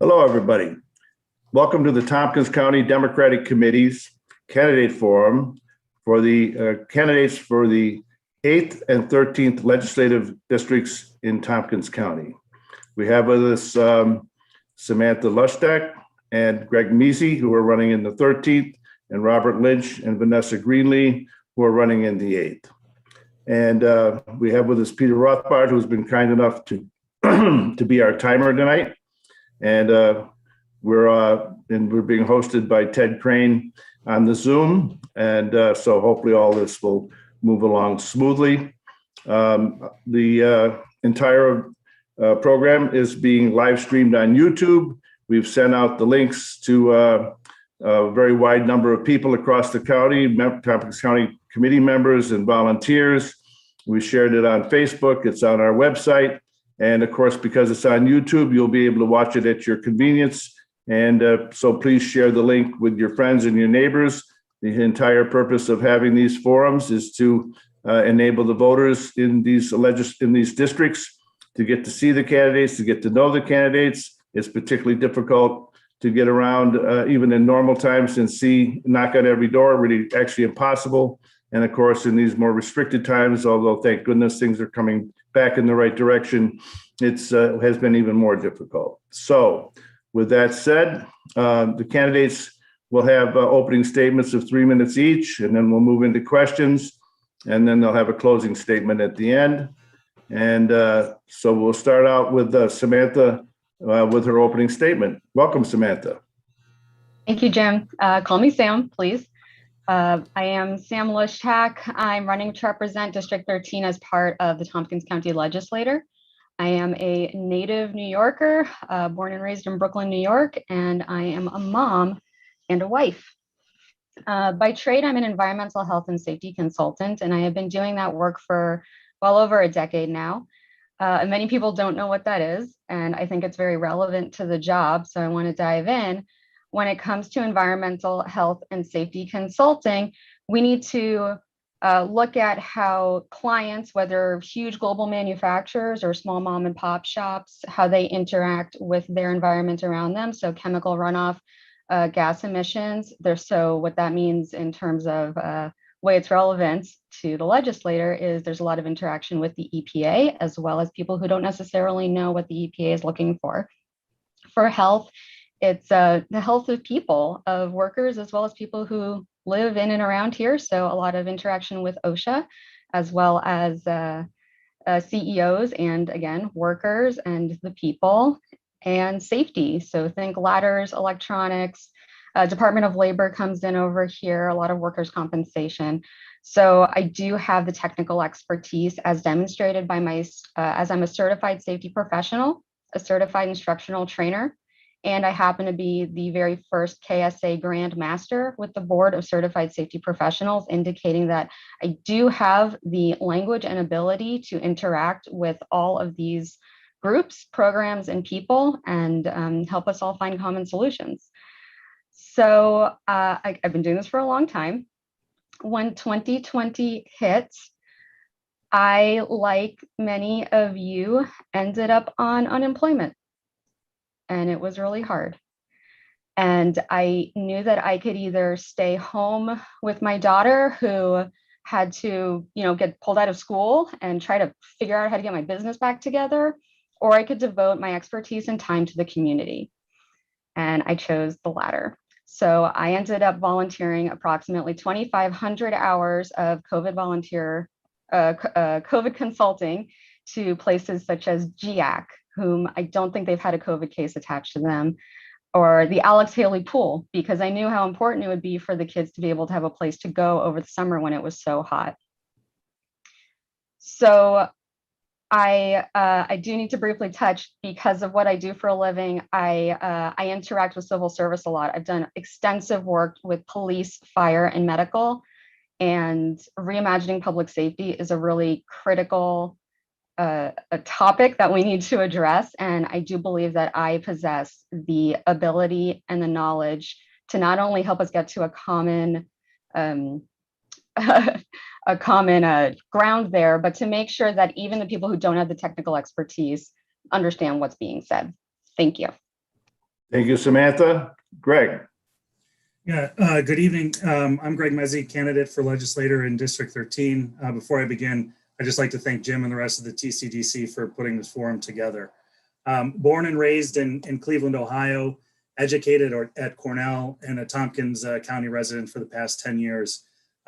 Hello, everybody. Welcome to the Tompkins County Democratic Committee's Candidate Forum for the candidates for the 8th and 13th legislative districts in Tompkins County. We have with us Samantha Lushtak and Greg Mezey, who are running in the 13th, and Robert Lynch and Vanessa Greenlee, who are running in the 8th. And we have with us Peter Rothbard, who's been kind enough to to be our timer tonight. And we're being hosted by Ted Crane on the Zoom, and so hopefully all this will move along smoothly. The entire program is being live streamed on YouTube. We've sent out the links to a very wide number of people across the county, Tompkins County committee members and volunteers. We shared it on Facebook. It's on our website. And of course, because it's on YouTube, you'll be able to watch it at your convenience. And so please share the link with your friends and your neighbors. The entire purpose of having these forums is to enable the voters in these districts to get to see the candidates, to get to know the candidates. It's particularly difficult to get around even in normal times and knock on every door, really actually impossible. And of course, in these more restricted times, although thank goodness things are coming back in the right direction, it's has been even more difficult. So with that said, the candidates will have opening statements of 3 minutes each, and then we'll move into questions, and then they'll have a closing statement at the end. And so we'll start out with Samantha with her opening statement. Welcome, Samantha. Thank you, Jim. Call me Sam, please. I am Sam Lushtak. I'm running to represent District 13 as part of the Tompkins County Legislature. I am a native New Yorker, born and raised in Brooklyn, New York, and I am a mom and a wife. By trade, I'm an environmental health and safety consultant, and I have been doing that work for well over a decade now. And many people don't know what that is, and I think it's very relevant to the job, so I want to dive in. When it comes to environmental health and safety consulting, we need to look at how clients, whether huge global manufacturers or small mom and pop shops, how they interact with their environment around them. So chemical runoff, gas emissions. So what that means in terms of way it's relevant to the legislator is there's a lot of interaction with the EPA, as well as people who don't necessarily know what the EPA is looking for. For health, it's the health of people, of workers, as well as people who live in and around here. So a lot of interaction with OSHA, as well as CEOs and, again, workers and the people, and safety. So think ladders, electronics, Department of Labor comes in over here, a lot of workers' compensation. So I do have the technical expertise as demonstrated by as I'm a certified safety professional, a certified instructional trainer, and I happen to be the very first KSA Grand Master with the Board of Certified Safety Professionals, indicating that I do have the language and ability to interact with all of these groups, programs, and people, and help us all find common solutions. So I've been doing this for a long time. When 2020 hit, I, like many of you, ended up on unemployment. And it was really hard. And I knew that I could either stay home with my daughter, who had to, get pulled out of school and try to figure out how to get my business back together, or I could devote my expertise and time to the community. And I chose the latter. So I ended up volunteering approximately 2,500 hours of COVID COVID consulting to places such as GIAC, whom I don't think they've had a COVID case attached to them, or the Alex Haley Pool, because I knew how important it would be for the kids to be able to have a place to go over the summer when it was so hot. So I do need to briefly touch, because of what I do for a living, I interact with civil service a lot. I've done extensive work with police, fire, and medical, and reimagining public safety is a really critical a topic that we need to address. And I do believe that I possess the ability and the knowledge to not only help us get to a common ground there, but to make sure that even the people who don't have the technical expertise understand what's being said. Thank you. Thank you, Samantha. Greg. Yeah, good evening. I'm Greg Mezey, candidate for legislator in District 13. Before I begin, I'd just like to thank Jim and the rest of the TCDC for putting this forum together. Born and raised in Cleveland, Ohio, educated at Cornell, and a Tompkins County resident for the past 10 years.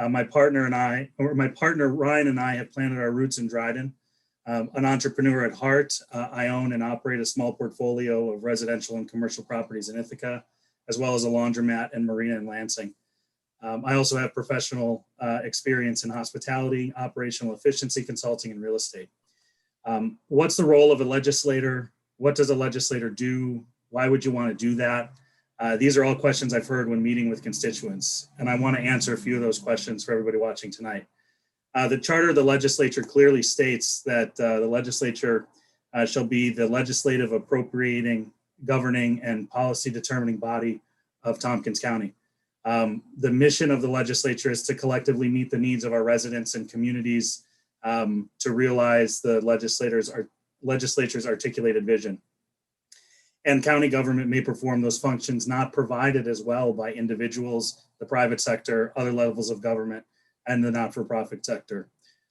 My partner Ryan and I have planted our roots in Dryden. An entrepreneur at heart, I own and operate a small portfolio of residential and commercial properties in Ithaca, as well as a laundromat and marina in Lansing. I also have professional experience in hospitality, operational efficiency consulting, and real estate. What's the role of a legislator? What does a legislator do? Why would you want to do that? These are all questions I've heard when meeting with constituents, and I want to answer a few of those questions for everybody watching tonight. The charter of the legislature clearly states that the legislature shall be the legislative, appropriating, governing, and policy determining body of Tompkins County. The mission of the legislature is to collectively meet the needs of our residents and communities to realize the legislature's articulated vision. And county government may perform those functions not provided as well by individuals, the private sector, other levels of government, and the not-for-profit sector.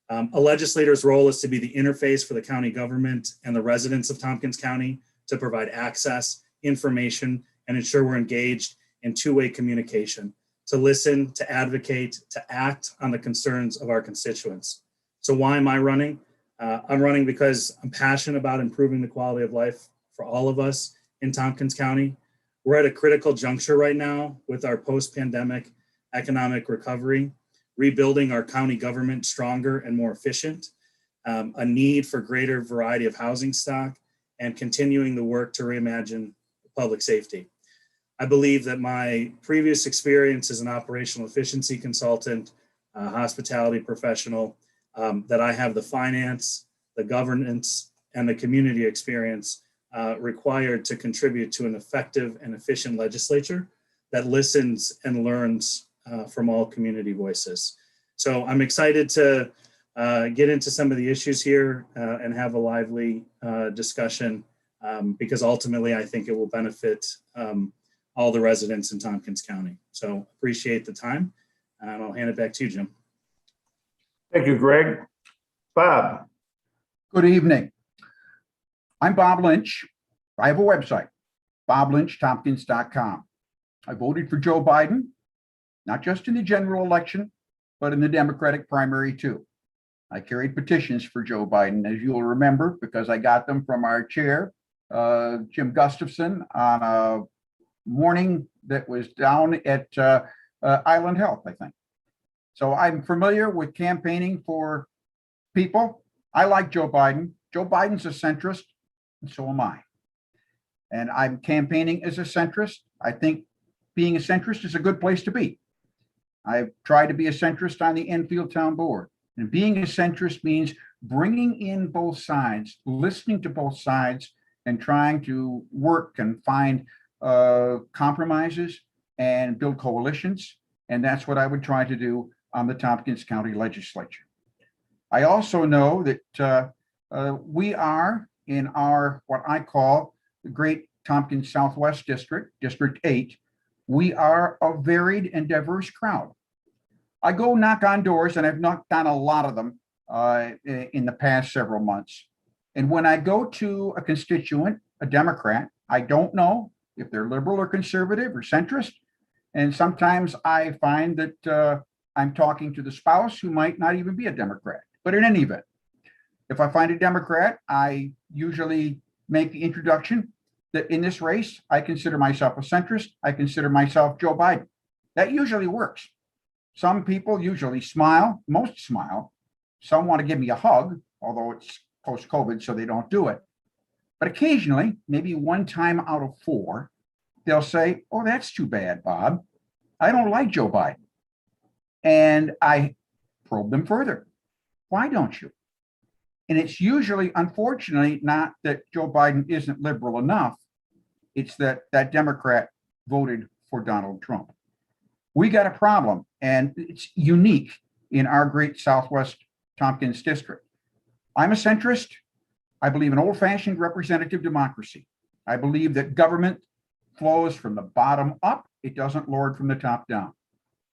A legislator's role is to be the interface for the county government and the residents of Tompkins County to provide access, information, and ensure we're engaged in two-way communication, to listen, to advocate, to act on the concerns of our constituents. So why am I running? I'm running because I'm passionate about improving the quality of life for all of us in Tompkins County. We're at a critical juncture right now with our post-pandemic economic recovery, rebuilding our county government stronger and more efficient, a need for greater variety of housing stock, and continuing the work to reimagine public safety. I believe that my previous experience as an operational efficiency consultant, hospitality professional, that I have the finance, the governance, and the community experience required to contribute to an effective and efficient legislature that listens and learns from all community voices. So I'm excited to get into some of the issues here and have a lively discussion because ultimately I think it will benefit all the residents in Tompkins County. So appreciate the time, and I'll hand it back to you, Jim. Thank you, Greg. Bob. Good evening. I'm Bob Lynch. I have a website, boblynchtompkins.com. I voted for Joe Biden, not just in the general election, but in the Democratic primary too. I carried petitions for Joe Biden, as you'll remember, because I got them from our chair, Jim Gustafson, on a morning that was down at Island Health, I think. So I'm familiar with campaigning for people. I like Joe Biden. Joe Biden's a centrist, and so am I. And I'm campaigning as a centrist. I think being a centrist is a good place to be. I've tried to be a centrist on the Enfield Town Board. And being a centrist means bringing in both sides, listening to both sides, and trying to work and find compromises and build coalitions. And that's what I would try to do on the Tompkins County Legislature. I also know that we are in our, what I call the Great Tompkins Southwest District, District 8, we are a varied and diverse crowd. I go knock on doors, and I've knocked on a lot of them in the past several months. And when I go to a constituent, a Democrat, I don't know if they're liberal or conservative or centrist. And sometimes I find that I'm talking to the spouse who might not even be a Democrat. But in any event, if I find a Democrat, I usually make the introduction that in this race, I consider myself a centrist. I consider myself Joe Biden. That usually works. Some people usually smile, most smile. Some want to give me a hug, although it's post-COVID, so they don't do it. But occasionally, maybe one time out of four, they'll say, oh, that's too bad, Bob. I don't like Joe Biden. And I probe them further. Why don't you? And it's usually, unfortunately, not that Joe Biden isn't liberal enough. It's that that Democrat voted for Donald Trump. We got a problem, and it's unique in our great Southwest Tompkins district. I'm a centrist. I believe in old-fashioned representative democracy. I believe that government flows from the bottom up. It doesn't lord from the top down.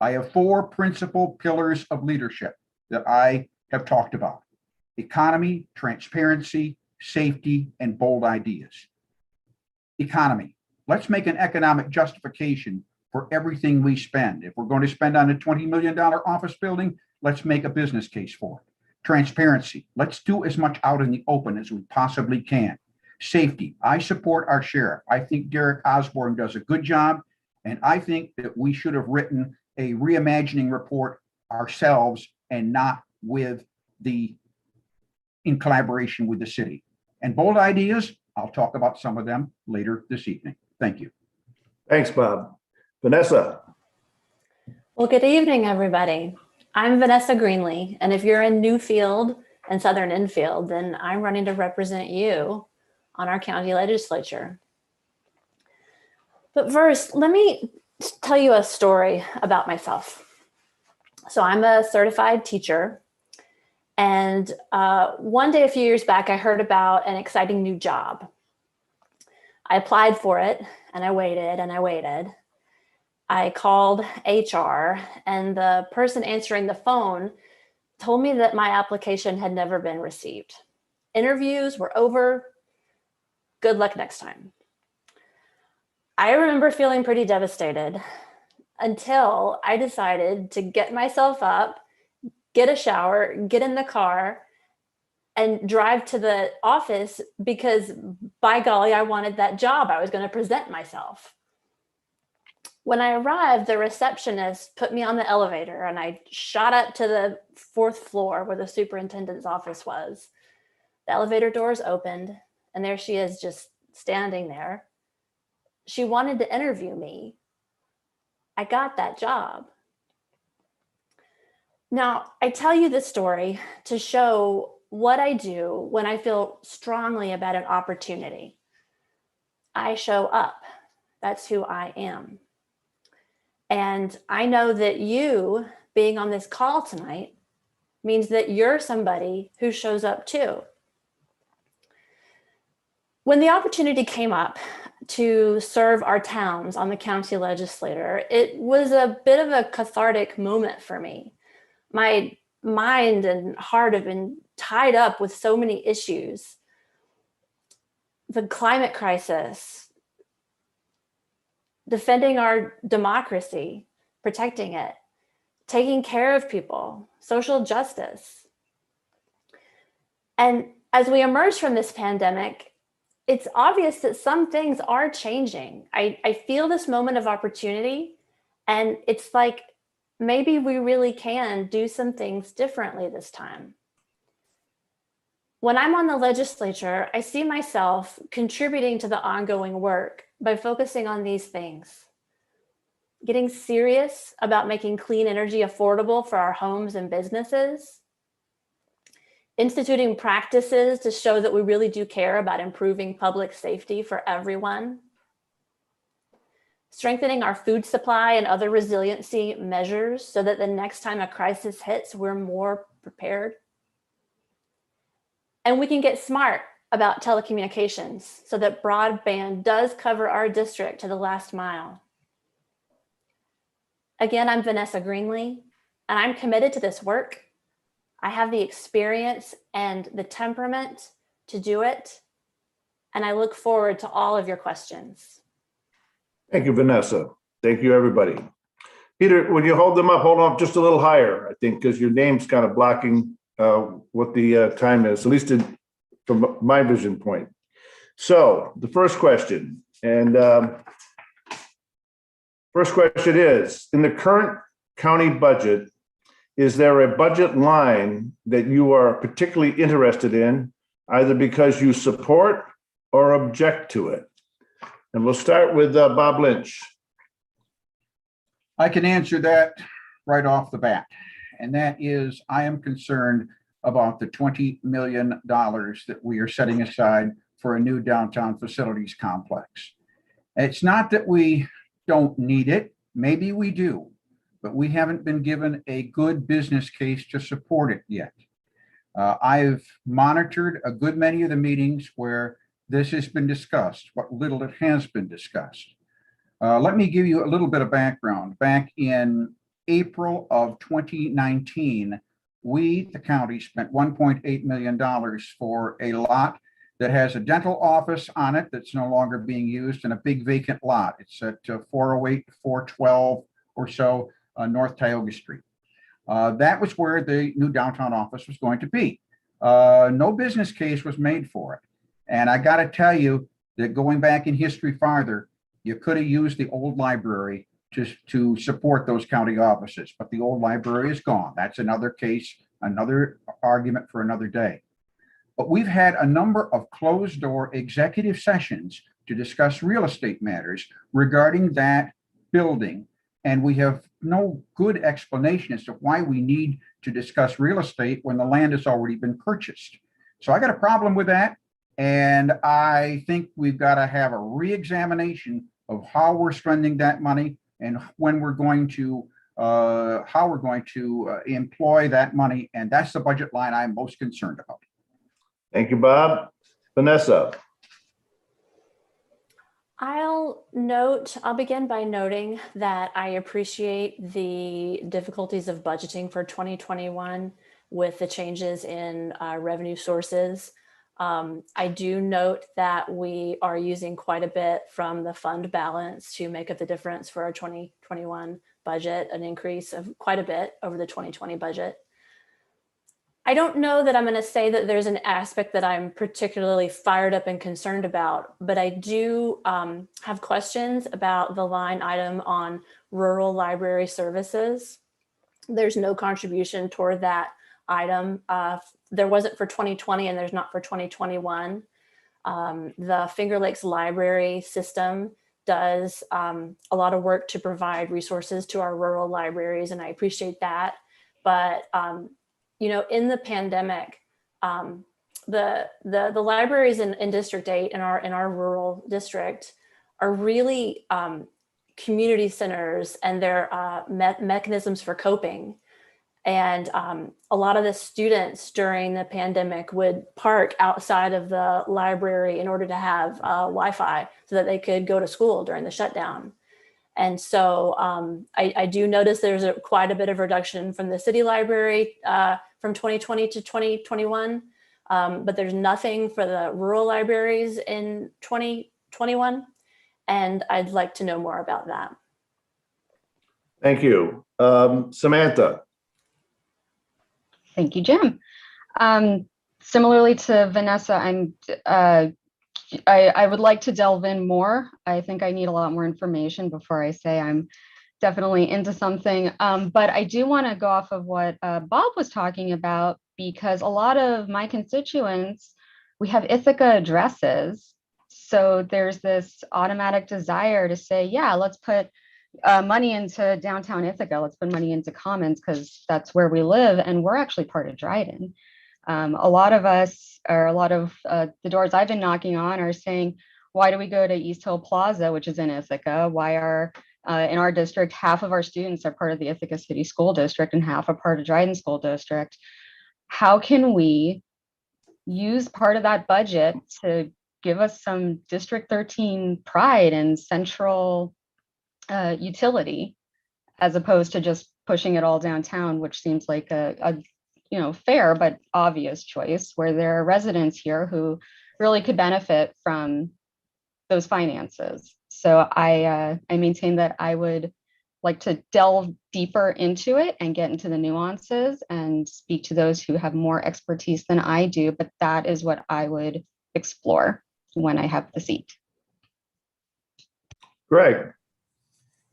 I have four principal pillars of leadership that I have talked about: economy, transparency, safety, and bold ideas. Economy. Let's make an economic justification for everything we spend. If we're going to spend on a $20 million office building, let's make a business case for it. Transparency. Let's do as much out in the open as we possibly can. Safety. I support our sheriff. I think Derek Osborne does a good job, and I think that we should have written a reimagining report ourselves and not in collaboration with the city. And bold ideas, I'll talk about some of them later this evening. Thank you. Thanks, Bob. Vanessa. Well, good evening, everybody. I'm Vanessa Greenlee, and if you're in Newfield and Southern Enfield, then I'm running to represent you on our county legislature. But first, let me tell you a story about myself. So I'm a certified teacher, and one day a few years back, I heard about an exciting new job. I applied for it, and I waited and I waited. I called HR, and the person answering the phone told me that my application had never been received. Interviews were over. Good luck next time. I remember feeling pretty devastated until I decided to get myself up, get a shower, get in the car, and drive to the office because, by golly, I wanted that job. I was going to present myself. When I arrived, the receptionist put me on the elevator, and I shot up to the 4th floor where the superintendent's office was. The elevator doors opened, and there she is, just standing there. She wanted to interview me. I got that job. Now, I tell you this story to show what I do when I feel strongly about an opportunity. I show up. That's who I am. And I know that you being on this call tonight means that you're somebody who shows up too. When the opportunity came up to serve our towns on the county legislature, it was a bit of a cathartic moment for me. My mind and heart have been tied up with so many issues. The climate crisis, defending our democracy, protecting it, taking care of people, social justice. And as we emerge from this pandemic, it's obvious that some things are changing. I feel this moment of opportunity, and it's like maybe we really can do some things differently this time. When I'm on the legislature, I see myself contributing to the ongoing work by focusing on these things. Getting serious about making clean energy affordable for our homes and businesses. Instituting practices to show that we really do care about improving public safety for everyone. Strengthening our food supply and other resiliency measures so that the next time a crisis hits, we're more prepared. And we can get smart about telecommunications so that broadband does cover our district to the last mile. Again, I'm Vanessa Greenlee, and I'm committed to this work. I have the experience and the temperament to do it, and I look forward to all of your questions. Thank you, Vanessa. Thank you, everybody. Peter, when you hold them up, hold them up just a little higher, I think, because your name's kind of blocking what the time is, at least from my vision point. So the first question, and first question is, in the current county budget, is there a budget line that you are particularly interested in, either because you support or object to it? And we'll start with Bob Lynch. I can answer that right off the bat. And that is, I am concerned about the $20 million that we are setting aside for a new downtown facilities complex. It's not that we don't need it. Maybe we do, but we haven't been given a good business case to support it yet. I've monitored a good many of the meetings where this has been discussed, what little it has been discussed. Let me give you a little bit of background. Back in April of 2019, we, the county, spent $1.8 million for a lot that has a dental office on it that's no longer being used and a big vacant lot. It's at 408, 412 or so North Tioga Street. That was where the new downtown office was going to be. No business case was made for it. And I got to tell you that going back in history farther, you could have used the old library to support those county offices, but the old library is gone. That's another case, another argument for another day. But we've had a number of closed door executive sessions to discuss real estate matters regarding that building. And we have no good explanation as to why we need to discuss real estate when the land has already been purchased. So I got a problem with that. And I think we've got to have a re-examination of how we're spending that money and when we're going to, how we're going to employ that money. And that's the budget line I'm most concerned about. Thank you, Bob. Vanessa. I'll begin by noting that I appreciate the difficulties of budgeting for 2021 with the changes in revenue sources. I do note that we are using quite a bit from the fund balance to make up the difference for our 2021 budget, an increase of quite a bit over the 2020 budget. I don't know that I'm going to say that there's an aspect that I'm particularly fired up and concerned about, but I do have questions about the line item on rural library services. There's no contribution toward that item. There wasn't for 2020 and there's not for 2021. The Finger Lakes Library System does a lot of work to provide resources to our rural libraries, and I appreciate that. But you know, in the pandemic, the libraries in District 8 in our rural district are really community centers, and they're mechanisms for coping. And a lot of the students during the pandemic would park outside of the library in order to have Wi-Fi so that they could go to school during the shutdown. And so I do notice there's quite a bit of reduction from the city library from 2020 to 2021, but there's nothing for the rural libraries in 2021. And I'd like to know more about that. Thank you. Samantha. Thank you, Jim. Similarly to Vanessa, I would like to delve in more. I think I need a lot more information before I say I'm definitely into something. But I do want to go off of what Bob was talking about, because a lot of my constituents, we have Ithaca addresses. So there's this automatic desire to say, yeah, let's put money into downtown Ithaca. Let's put money into Commons because that's where we live. And we're actually part of Dryden. A lot of us, or a lot of the doors I've been knocking on are saying, why do we go to East Hill Plaza, which is in Ithaca? Why are in our district, half of our students are part of the Ithaca City School District and half are part of Dryden School District? How can we use part of that budget to give us some District 13 pride and central utility, as opposed to just pushing it all downtown, which seems like a fair but obvious choice, where there are residents here who really could benefit from those finances. So I maintain that I would like to delve deeper into it and get into the nuances and speak to those who have more expertise than I do, but that is what I would explore when I have the seat. Greg.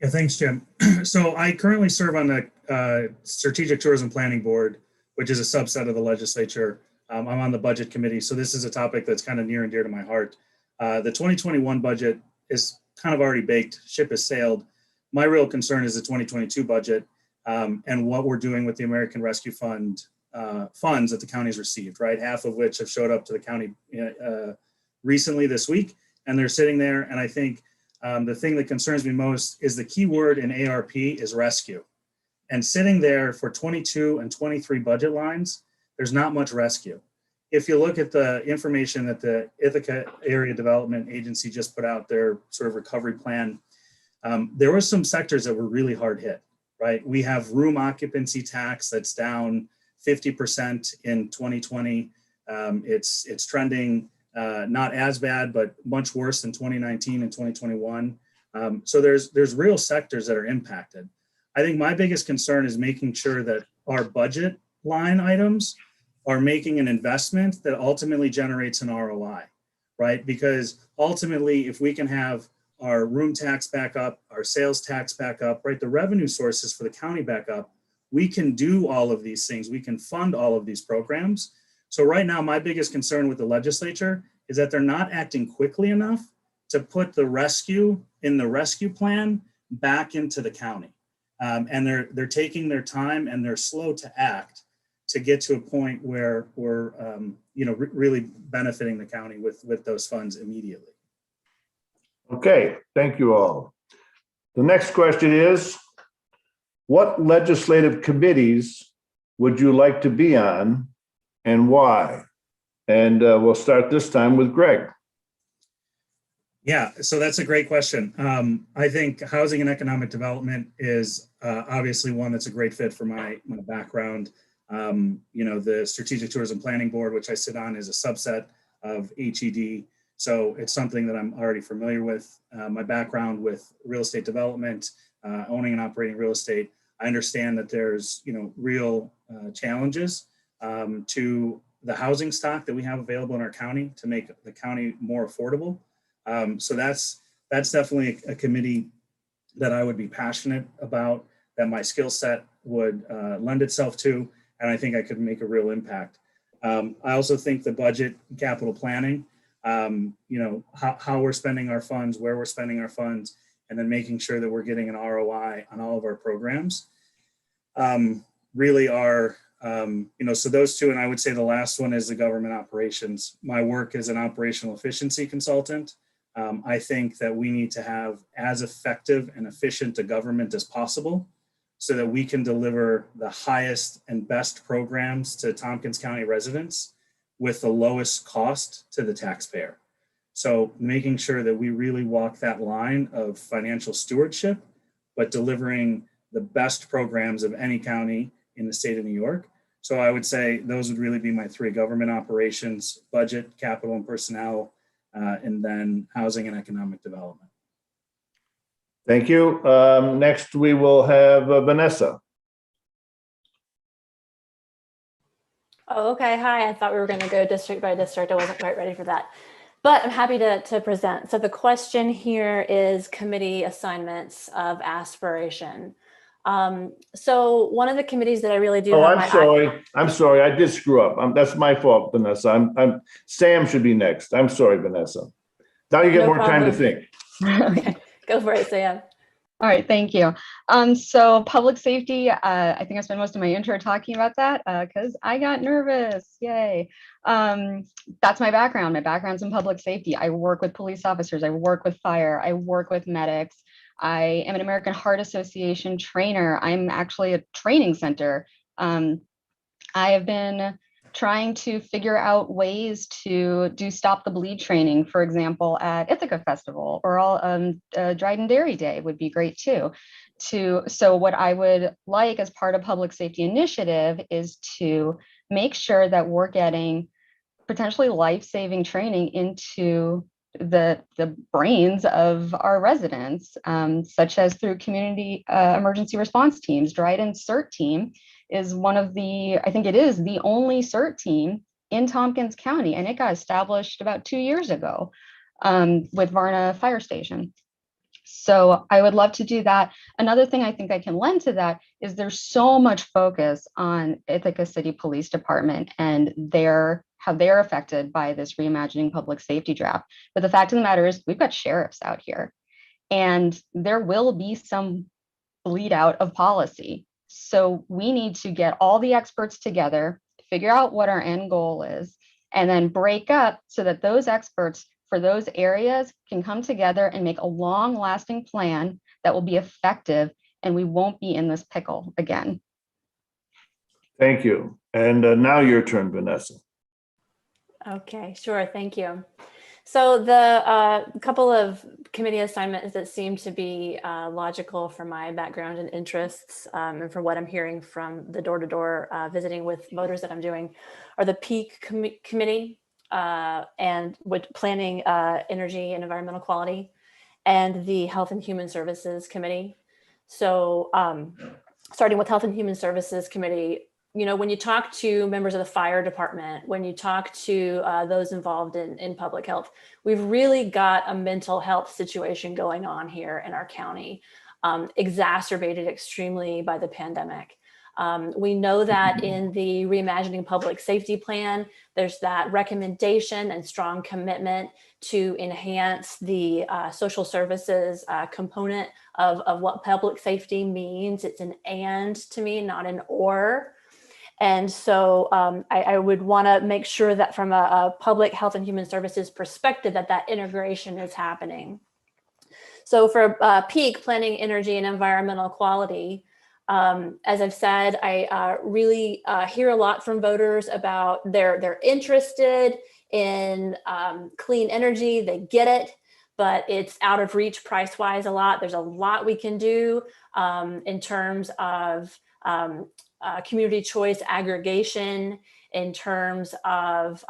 Yeah, thanks, Jim. So I currently serve on the Strategic Tourism Planning Board, which is a subset of the legislature. I'm on the budget committee, so this is a topic that's kind of near and dear to my heart. The 2021 budget is kind of already baked, ship has sailed. My real concern is the 2022 budget and what we're doing with the American Rescue Fund funds that the county's received, right? Half of which have showed up to the county recently this week, and they're sitting there. And I think the thing that concerns me most is the key word in ARP is rescue. And sitting there for 22 and 23 budget lines, there's not much rescue. If you look at the information that the Ithaca Area Development Agency just put out, their sort of recovery plan, there were some sectors that were really hard hit, right? We have room occupancy tax that's down 50% in 2020. It's trending not as bad, but much worse than 2019 and 2021. So there's real sectors that are impacted. I think my biggest concern is making sure that our budget line items are making an investment that ultimately generates an ROI, right? Because ultimately, if we can have our room tax back up, our sales tax back up, right? The revenue sources for the county back up, we can do all of these things. We can fund all of these programs. So right now, my biggest concern with the legislature is that they're not acting quickly enough to put the rescue in the rescue plan back into the county. And they're taking their time and they're slow to act to get to a point where we're really benefiting the county with those funds immediately. Okay, thank you all. The next question is, what legislative committees would you like to be on and why? And we'll start this time with Greg. Yeah, so that's a great question. I think housing and economic development is obviously one that's a great fit for my background. The Strategic Tourism Planning Board, which I sit on, is a subset of HED. So it's something that I'm already familiar with. My background with real estate development, owning and operating real estate, I understand that there's real challenges to the housing stock that we have available in our county to make the county more affordable. So that's definitely a committee that I would be passionate about, that my skill set would lend itself to, and I think I could make a real impact. I also think the budget and capital planning, how we're spending our funds, where we're spending our funds, and then making sure that we're getting an ROI on all of our programs really are, so those two, and I would say the last one is the government operations. My work as an operational efficiency consultant, I think that we need to have as effective and efficient a government as possible so that we can deliver the highest and best programs to Tompkins County residents with the lowest cost to the taxpayer. So making sure that we really walk that line of financial stewardship, but delivering the best programs of any county in the state of New York. So I would say those would really be my three: government operations, budget, capital and personnel, and then housing and economic development. Thank you. Next, we will have Vanessa. Oh, okay. Hi. I thought we were going to go district by district. I wasn't quite ready for that, but I'm happy to present. So the question here is committee assignments of aspiration. So one of the committees that I really do. Oh, I'm sorry. I did screw up. That's my fault, Vanessa. Sam should be next. I'm sorry, Vanessa. Now you get more time to think. Okay, go for it, Sam. All right, thank you. So public safety, I think I spent most of my intro talking about that because I got nervous. Yay. That's my background. My background's in public safety. I work with police officers. I work with fire. I work with medics. I am an American Heart Association trainer. I'm actually a training center. I have been trying to figure out ways to do Stop the Bleed training, for example, at Ithaca Festival, or Dryden Dairy Day would be great too. So what I would like as part of public safety initiative is to make sure that we're getting potentially life-saving training into the brains of our residents, such as through community emergency response teams. Dryden CERT team is one of the, I think it is the only CERT team in Tompkins County, and it got established about 2 years ago with Varna Fire Station. So I would love to do that. Another thing I think I can lend to that is there's so much focus on Ithaca City Police Department and how they're affected by this Reimagining Public Safety draft. But the fact of the matter is we've got sheriffs out here, and there will be some bleed out of policy. So we need to get all the experts together, figure out what our end goal is, and then break up so that those experts for those areas can come together and make a long-lasting plan that will be effective, and we won't be in this pickle again. Thank you. And now your turn, Vanessa. Okay, sure. Thank you. So the couple of committee assignments that seem to be logical for my background and interests, and for what I'm hearing from the door-to-door visiting with voters that I'm doing, are the Peak Committee and with planning, energy and environmental quality, and the Health and Human Services Committee. So starting with Health and Human Services Committee, you know, when you talk to members of the fire department, when you talk to those involved in public health, we've really got a mental health situation going on here in our county, exacerbated extremely by the pandemic. We know that in the Reimagining Public Safety Plan, there's that recommendation and strong commitment to enhance the social services component of what public safety means. It's an and to me, not an or. And so I would want to make sure that from a public health and human services perspective, that integration is happening. So for Peak, planning, energy, and environmental quality, as I've said, I really hear a lot from voters about they're interested in clean energy, they get it, but it's out of reach price-wise a lot. There's a lot we can do in terms of community choice aggregation, in terms of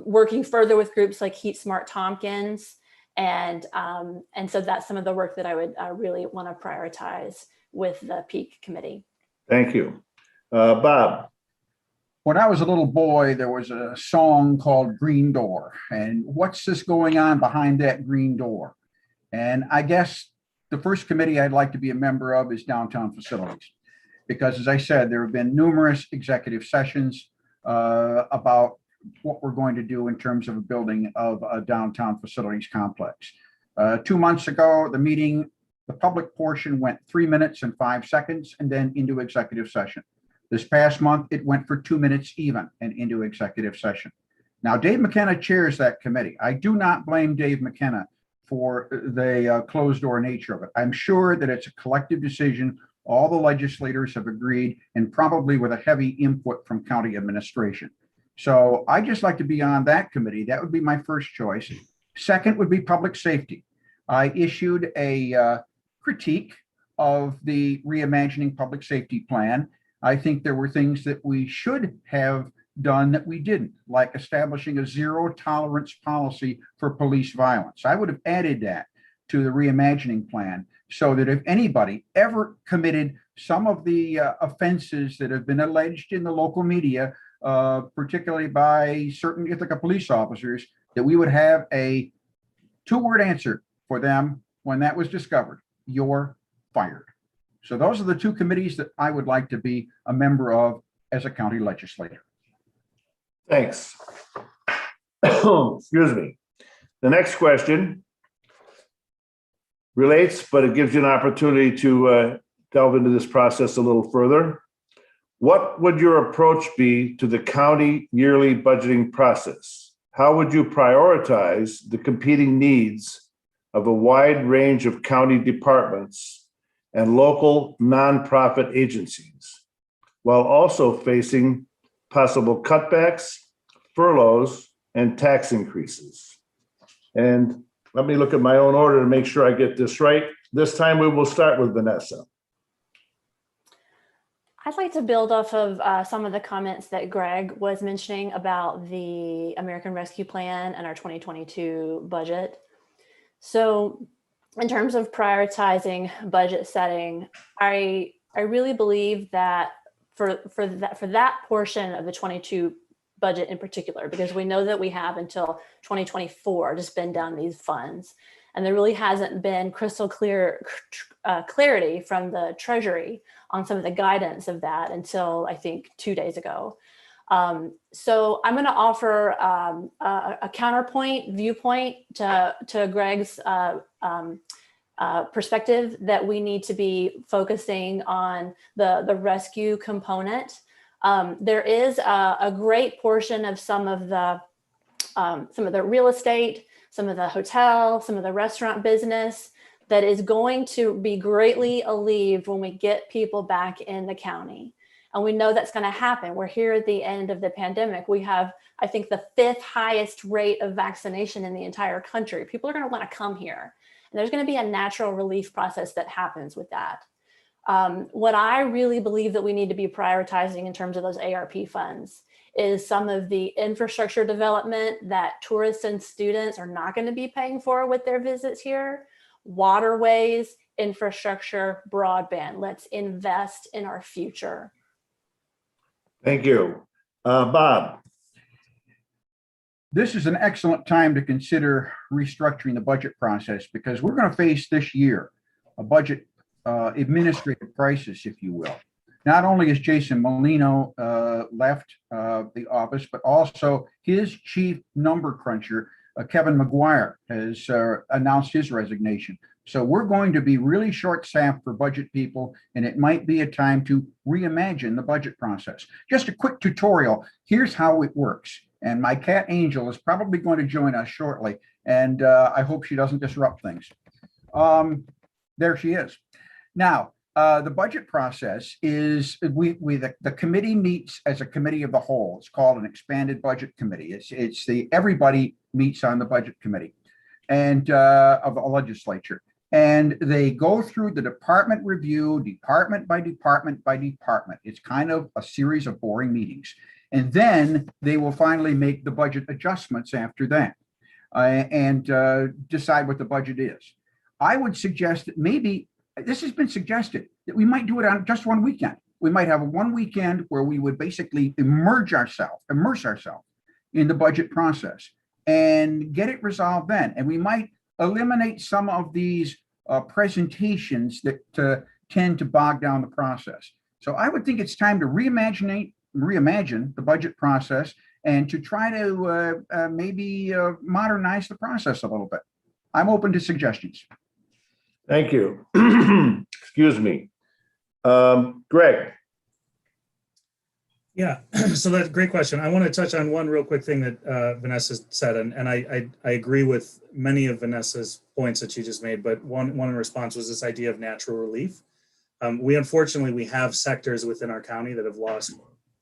working further with groups like Heat Smart Tompkins. And so that's some of the work that I would really want to prioritize with the Peak Committee. Thank you. Bob. When I was a little boy, there was a song called Green Door. And what's this going on behind that green door? And I guess the first committee I'd like to be a member of is downtown facilities. Because as I said, there have been numerous executive sessions about what we're going to do in terms of a building of a downtown facilities complex. 2 months ago, the meeting, the public portion went 3 minutes and 5 seconds and then into executive session. This past month, it went for 2 minutes even and into executive session. Now, Dave McKenna chairs that committee. I do not blame Dave McKenna for the closed door nature of it. I'm sure that it's a collective decision. All the legislators have agreed, and probably with a heavy input from county administration. So I just like to be on that committee. That would be my first choice. Second would be public safety. I issued a critique of the Reimagining Public Safety Plan. I think there were things that we should have done that we didn't, like establishing a zero tolerance policy for police violence. I would have added that to the Reimagining Plan so that if anybody ever committed some of the offenses that have been alleged in the local media, particularly by certain Ithaca police officers, that we would have a 2-word answer for them when that was discovered: you're fired. So those are the 2 committees that I would like to be a member of as a county legislator. Thanks. Excuse me. The next question relates, but it gives you an opportunity to delve into this process a little further. What would your approach be to the county yearly budgeting process? How would you prioritize the competing needs of a wide range of county departments and local nonprofit agencies, while also facing possible cutbacks, furloughs, and tax increases? And let me look at my own order to make sure I get this right. This time we will start with Vanessa. I'd like to build off of some of the comments that Greg was mentioning about the American Rescue Plan and our 2022 budget. So in terms of prioritizing budget setting, I really believe that for that portion of the 22 budget in particular, because we know that we have until 2024 to spend down these funds, and there really hasn't been crystal clear clarity from the Treasury on some of the guidance of that until I think 2 days ago. So I'm going to offer a counterpoint viewpoint to Greg's perspective, that we need to be focusing on the rescue component. There is a great portion of some of the real estate, some of the hotel, some of the restaurant business that is going to be greatly alleviated when we get people back in the county. And we know that's going to happen. We're here at the end of the pandemic. We have, I think, the 5th highest rate of vaccination in the entire country. People are going to want to come here. And there's going to be a natural relief process that happens with that. What I really believe that we need to be prioritizing in terms of those ARP funds is some of the infrastructure development that tourists and students are not going to be paying for with their visits here. Waterways, infrastructure, broadband. Let's invest in our future. Thank you. Bob. This is an excellent time to consider restructuring the budget process because we're going to face this year a budget administrative crisis, if you will. Not only has Jason Molino left the office, but also his chief number cruncher, Kevin McGuire, has announced his resignation. So we're going to be really short-staffed for budget people, and it might be a time to reimagine the budget process. Just a quick tutorial. Here's how it works. And my cat Angel is probably going to join us shortly, and I hope she doesn't disrupt things. There she is. Now, the budget process is the committee meets as a committee of the whole. It's called an expanded budget committee. Everybody meets on the budget committee and of the legislature. And they go through the department review, department by department by department. It's kind of a series of boring meetings. And then they will finally make the budget adjustments after that and decide what the budget is. I would suggest that maybe, this has been suggested, that we might do it on just one weekend. We might have one weekend where we would basically immerse ourselves in the budget process and get it resolved then. And we might eliminate some of these presentations that tend to bog down the process. So I would think it's time to reimagine the budget process and to try to maybe modernize the process a little bit. I'm open to suggestions. Thank you. Excuse me. Greg. Yeah, so that's a great question. I want to touch on one real quick thing that Vanessa said, and I agree with many of Vanessa's points that she just made, but one in response was this idea of natural relief. Unfortunately, we have sectors within our county that have lost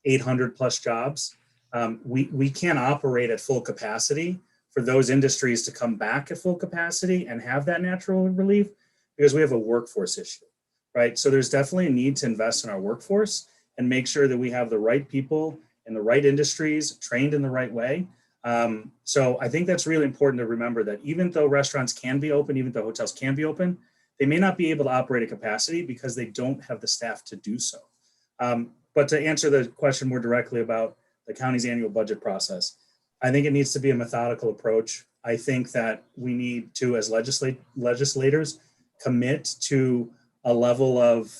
800 plus jobs. We can't operate at full capacity for those industries to come back at full capacity and have that natural relief because we have a workforce issue, right? So there's definitely a need to invest in our workforce and make sure that we have the right people in the right industries, trained in the right way. So I think that's really important to remember that even though restaurants can be open, even though hotels can be open, they may not be able to operate at capacity because they don't have the staff to do so. But to answer the question more directly about the county's annual budget process, I think it needs to be a methodical approach. I think that we need to, as legislators, commit to a level of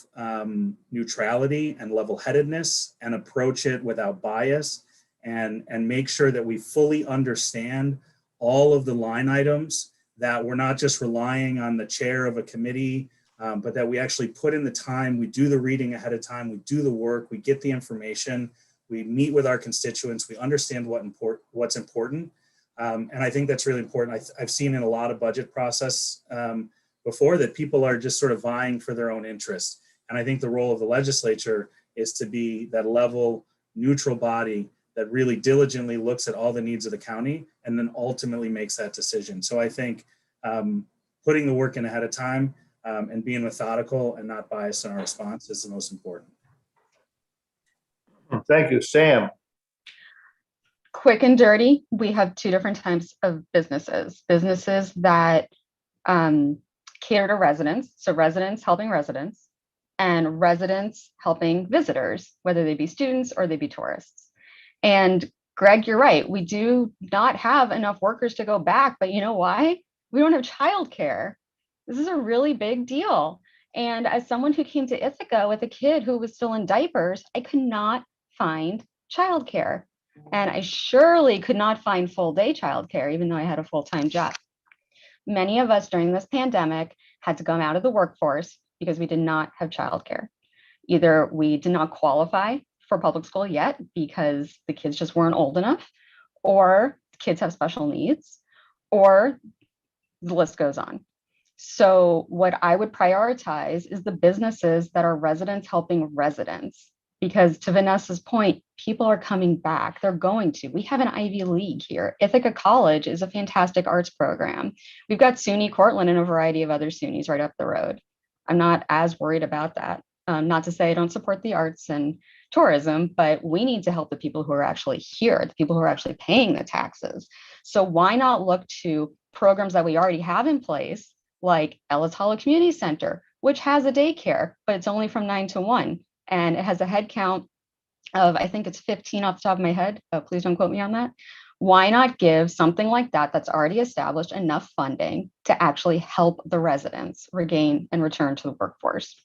neutrality and level-headedness and approach it without bias and make sure that we fully understand all of the line items, that we're not just relying on the chair of a committee, but that we actually put in the time, we do the reading ahead of time, we do the work, we get the information, we meet with our constituents, we understand what's important. And I think that's really important. I've seen in a lot of budget process before that people are just sort of vying for their own interests. And I think the role of the legislature is to be that level neutral body that really diligently looks at all the needs of the county and then ultimately makes that decision. So I think putting the work in ahead of time and being methodical and not biased in our response is the most important. Thank you, Sam. Quick and dirty, we have two different types of businesses. Businesses that cater to residents, so residents helping residents, and residents helping visitors, whether they be students or they be tourists. And Greg, you're right, we do not have enough workers to go back, but you know why? We don't have childcare. This is a really big deal. And as someone who came to Ithaca with a kid who was still in diapers, I could not find childcare. And I surely could not find full day childcare, even though I had a full-time job. Many of us during this pandemic had to come out of the workforce because we did not have childcare. Either we did not qualify for public school yet because the kids just weren't old enough, or kids have special needs, or the list goes on. So what I would prioritize is the businesses that are residents helping residents, Because to Vanessa's point, people are coming back. They're going to. We have an Ivy League here. Ithaca College is a fantastic arts program. We've got SUNY Cortland and a variety of other SUNYs right up the road. I'm not as worried about that. Not to say I don't support the arts and tourism, but we need to help the people who are actually here, the people who are actually paying the taxes. So why not look to programs that we already have in place, like Ellis Hollow Community Center, which has a daycare, but it's only from 9 to 1. And it has a head count of, I think it's 15 off the top of my head. Oh, please don't quote me on that. Why not give something like that that's already established enough funding to actually help the residents regain and return to the workforce?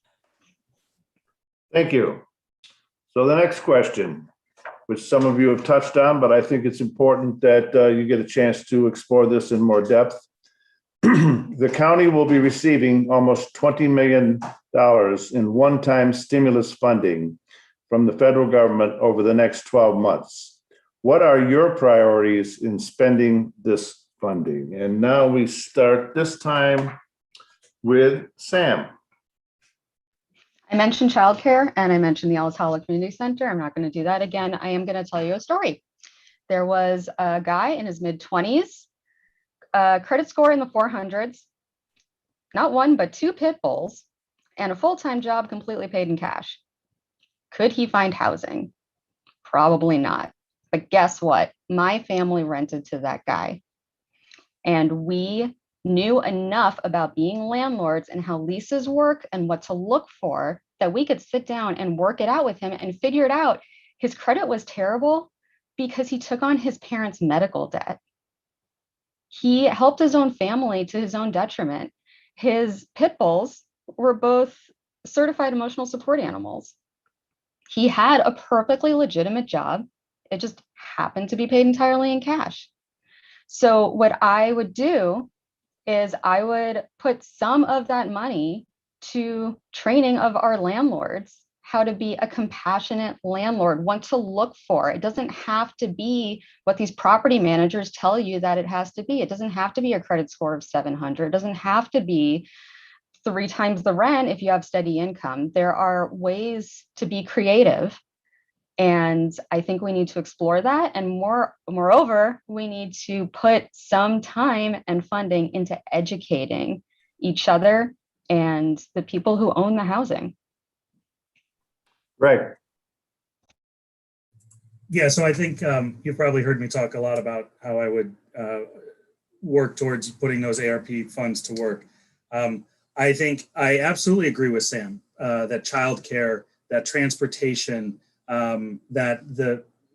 Thank you. So the next question, which some of you have touched on, but I think it's important that you get a chance to explore this in more depth. The county will be receiving almost $20 million in one-time stimulus funding from the federal government over the next 12 months. What are your priorities in spending this funding? And now we start this time with Sam. I mentioned childcare and I mentioned the Ellis Hollow Community Center. I'm not going to do that again. I am going to tell you a story. There was a guy in his mid-20s, credit score in the 400s, not one, but 2 pit bulls, and a full-time job completely paid in cash. Could he find housing? Probably not. But guess what? My family rented to that guy. And we knew enough about being landlords and how leases work and what to look for that we could sit down and work it out with him and figure it out. His credit was terrible because he took on his parents' medical debt. He helped his own family to his own detriment. His pit bulls were both certified emotional support animals. He had a perfectly legitimate job. It just happened to be paid entirely in cash. So what I would do is I would put some of that money to training of our landlords, how to be a compassionate landlord, what to look for. It doesn't have to be what these property managers tell you that it has to be. It doesn't have to be a credit score of 700. It doesn't have to be 3 times the rent if you have steady income. There are ways to be creative. And I think we need to explore that. And moreover, we need to put some time and funding into educating each other and the people who own the housing. Right. Yeah, so I think you've probably heard me talk a lot about how I would work towards putting those ARP funds to work. I think I absolutely agree with Sam that childcare, that transportation,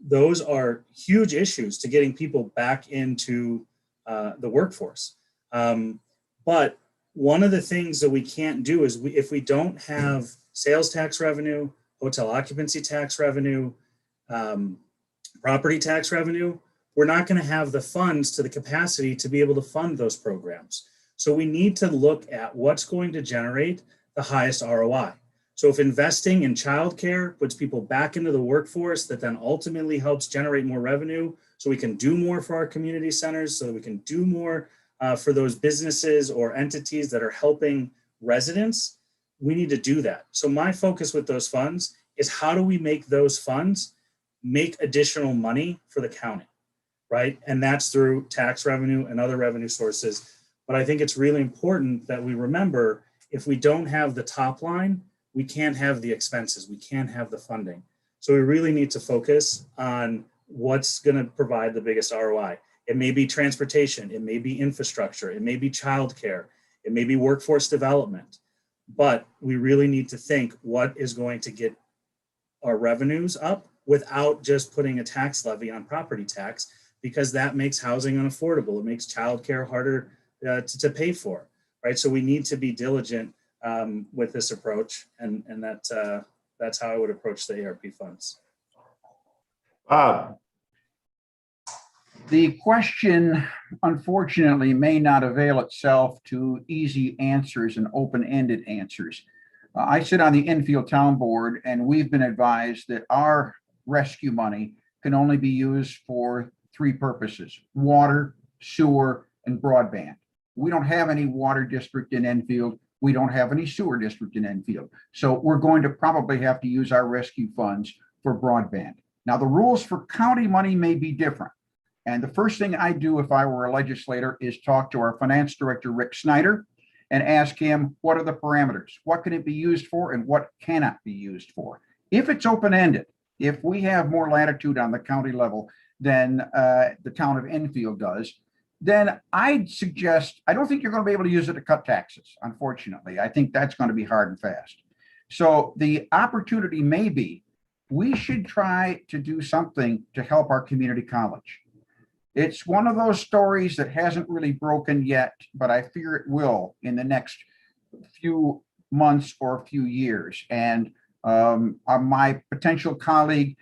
those are huge issues to getting people back into the workforce. But one of the things that we can't do is if we don't have sales tax revenue, hotel occupancy tax revenue, property tax revenue, we're not going to have the funds to the capacity to be able to fund those programs. So we need to look at what's going to generate the highest ROI. So if investing in childcare puts people back into the workforce, that then ultimately helps generate more revenue so we can do more for our community centers, so that we can do more for those businesses or entities that are helping residents, we need to do that. So my focus with those funds is how do we make those funds make additional money for the county, right? And that's through tax revenue and other revenue sources. But I think it's really important that we remember if we don't have the top line, we can't have the expenses, we can't have the funding. So we really need to focus on what's going to provide the biggest ROI. It may be transportation, it may be infrastructure, it may be childcare, it may be workforce development, but we really need to think what is going to get our revenues up without just putting a tax levy on property tax, because that makes housing unaffordable. It makes childcare harder to pay for, right? So we need to be diligent with this approach, and that's how I would approach the ARP funds. The question, unfortunately, may not avail itself to easy answers and open-ended answers. I sit on the Enfield Town Board, and we've been advised that our rescue money can only be used for 3 purposes: water, sewer, and broadband. We don't have any water district in Enfield. We don't have any sewer district in Enfield. So we're going to probably have to use our rescue funds for broadband. Now, the rules for county money may be different. And the first thing I do if I were a legislator is talk to our finance director, Rick Snyder, and ask him, what are the parameters? What can it be used for and what cannot be used for? If it's open-ended, if we have more latitude on the county level than the town of Enfield does, then I'd suggest, I don't think you're going to be able to use it to cut taxes, unfortunately. I think that's going to be hard and fast. So the opportunity may be, we should try to do something to help our community college. It's one of those stories that hasn't really broken yet, but I fear it will in the next few months or a few years. And my potential colleague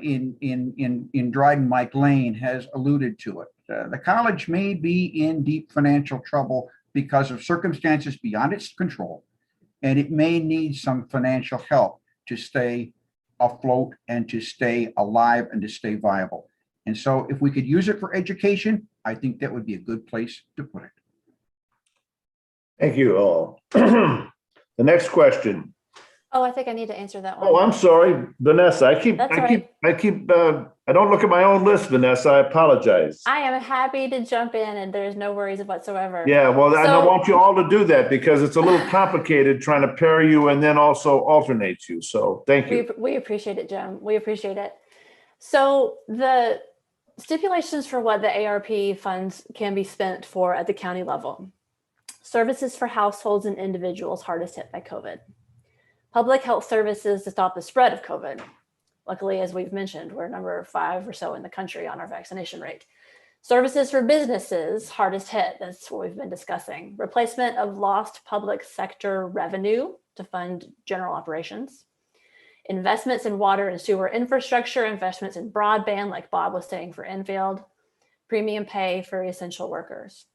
in Dryden, Mike Lane, has alluded to it. The college may be in deep financial trouble because of circumstances beyond its control, and it may need some financial help to stay afloat and to stay alive and to stay viable. And so if we could use it for education, I think that would be a good place to put it. Thank you all. The next question. Oh, I think I need to answer that one. Oh, I'm sorry, Vanessa. I don't look at my own list, Vanessa. I apologize. I am happy to jump in, and there's no worries whatsoever. Yeah, well, and I So- want you all to do that because it's a little complicated trying to pair you and then also alternate you. So thank you. We appreciate it, Jim. We appreciate it. So the stipulations for what the ARP funds can be spent for at the county level. Services for households and individuals hardest hit by COVID. Public health services to stop the spread of COVID. Luckily, as we've mentioned, we're number 5 or so in the country on our vaccination rate. Services for businesses hardest hit. That's what we've been discussing. Replacement of lost public sector revenue to fund general operations. Investments in water and sewer infrastructure, investments in broadband, like Bob was saying for Enfield, premium pay for essential workers.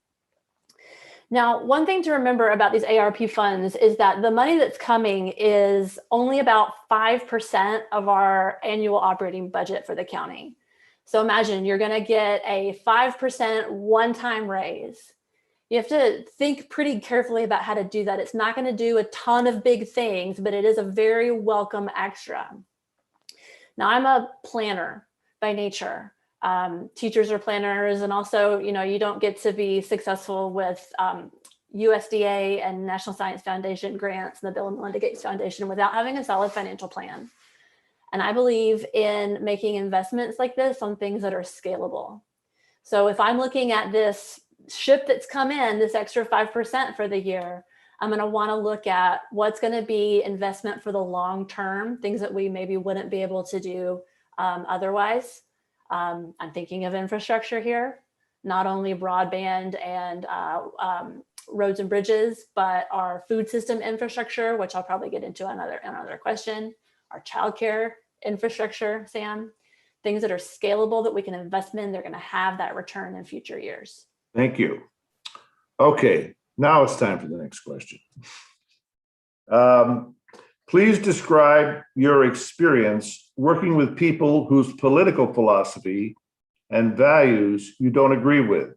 Now, one thing to remember about these ARP funds is that the money that's coming is only about 5% of our annual operating budget for the county. So imagine you're going to get a 5% one-time raise. You have to think pretty carefully about how to do that. It's not going to do a ton of big things, but it is a very welcome extra. Now, I'm a planner by nature. Teachers are planners, and also, you don't get to be successful with USDA and National Science Foundation grants and the Bill and Melinda Gates Foundation without having a solid financial plan. And I believe in making investments like this on things that are scalable. So if I'm looking at this ship that's come in, this extra 5% for the year, I'm going to want to look at what's going to be investment for the long term, things that we maybe wouldn't be able to do otherwise. I'm thinking of infrastructure here, not only broadband and roads and bridges, but our food system infrastructure, which I'll probably get into another question, our childcare infrastructure, Sam, things that are scalable that we can invest in, they're going to have that return in future years. Thank you. Okay, now it's time for the next question. Please describe your experience working with people whose political philosophy and values you don't agree with.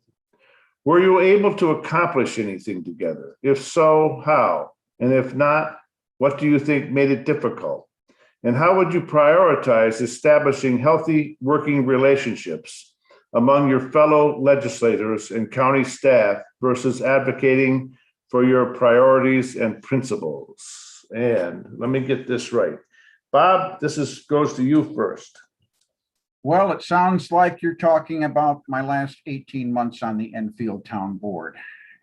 Were you able to accomplish anything together? If so, how? And if not, what do you think made it difficult? And how would you prioritize establishing healthy working relationships among your fellow legislators and county staff versus advocating for your priorities and principles? And let me get this right. Bob, goes to you first. Well, it sounds like you're talking about my last 18 months on the Enfield Town Board.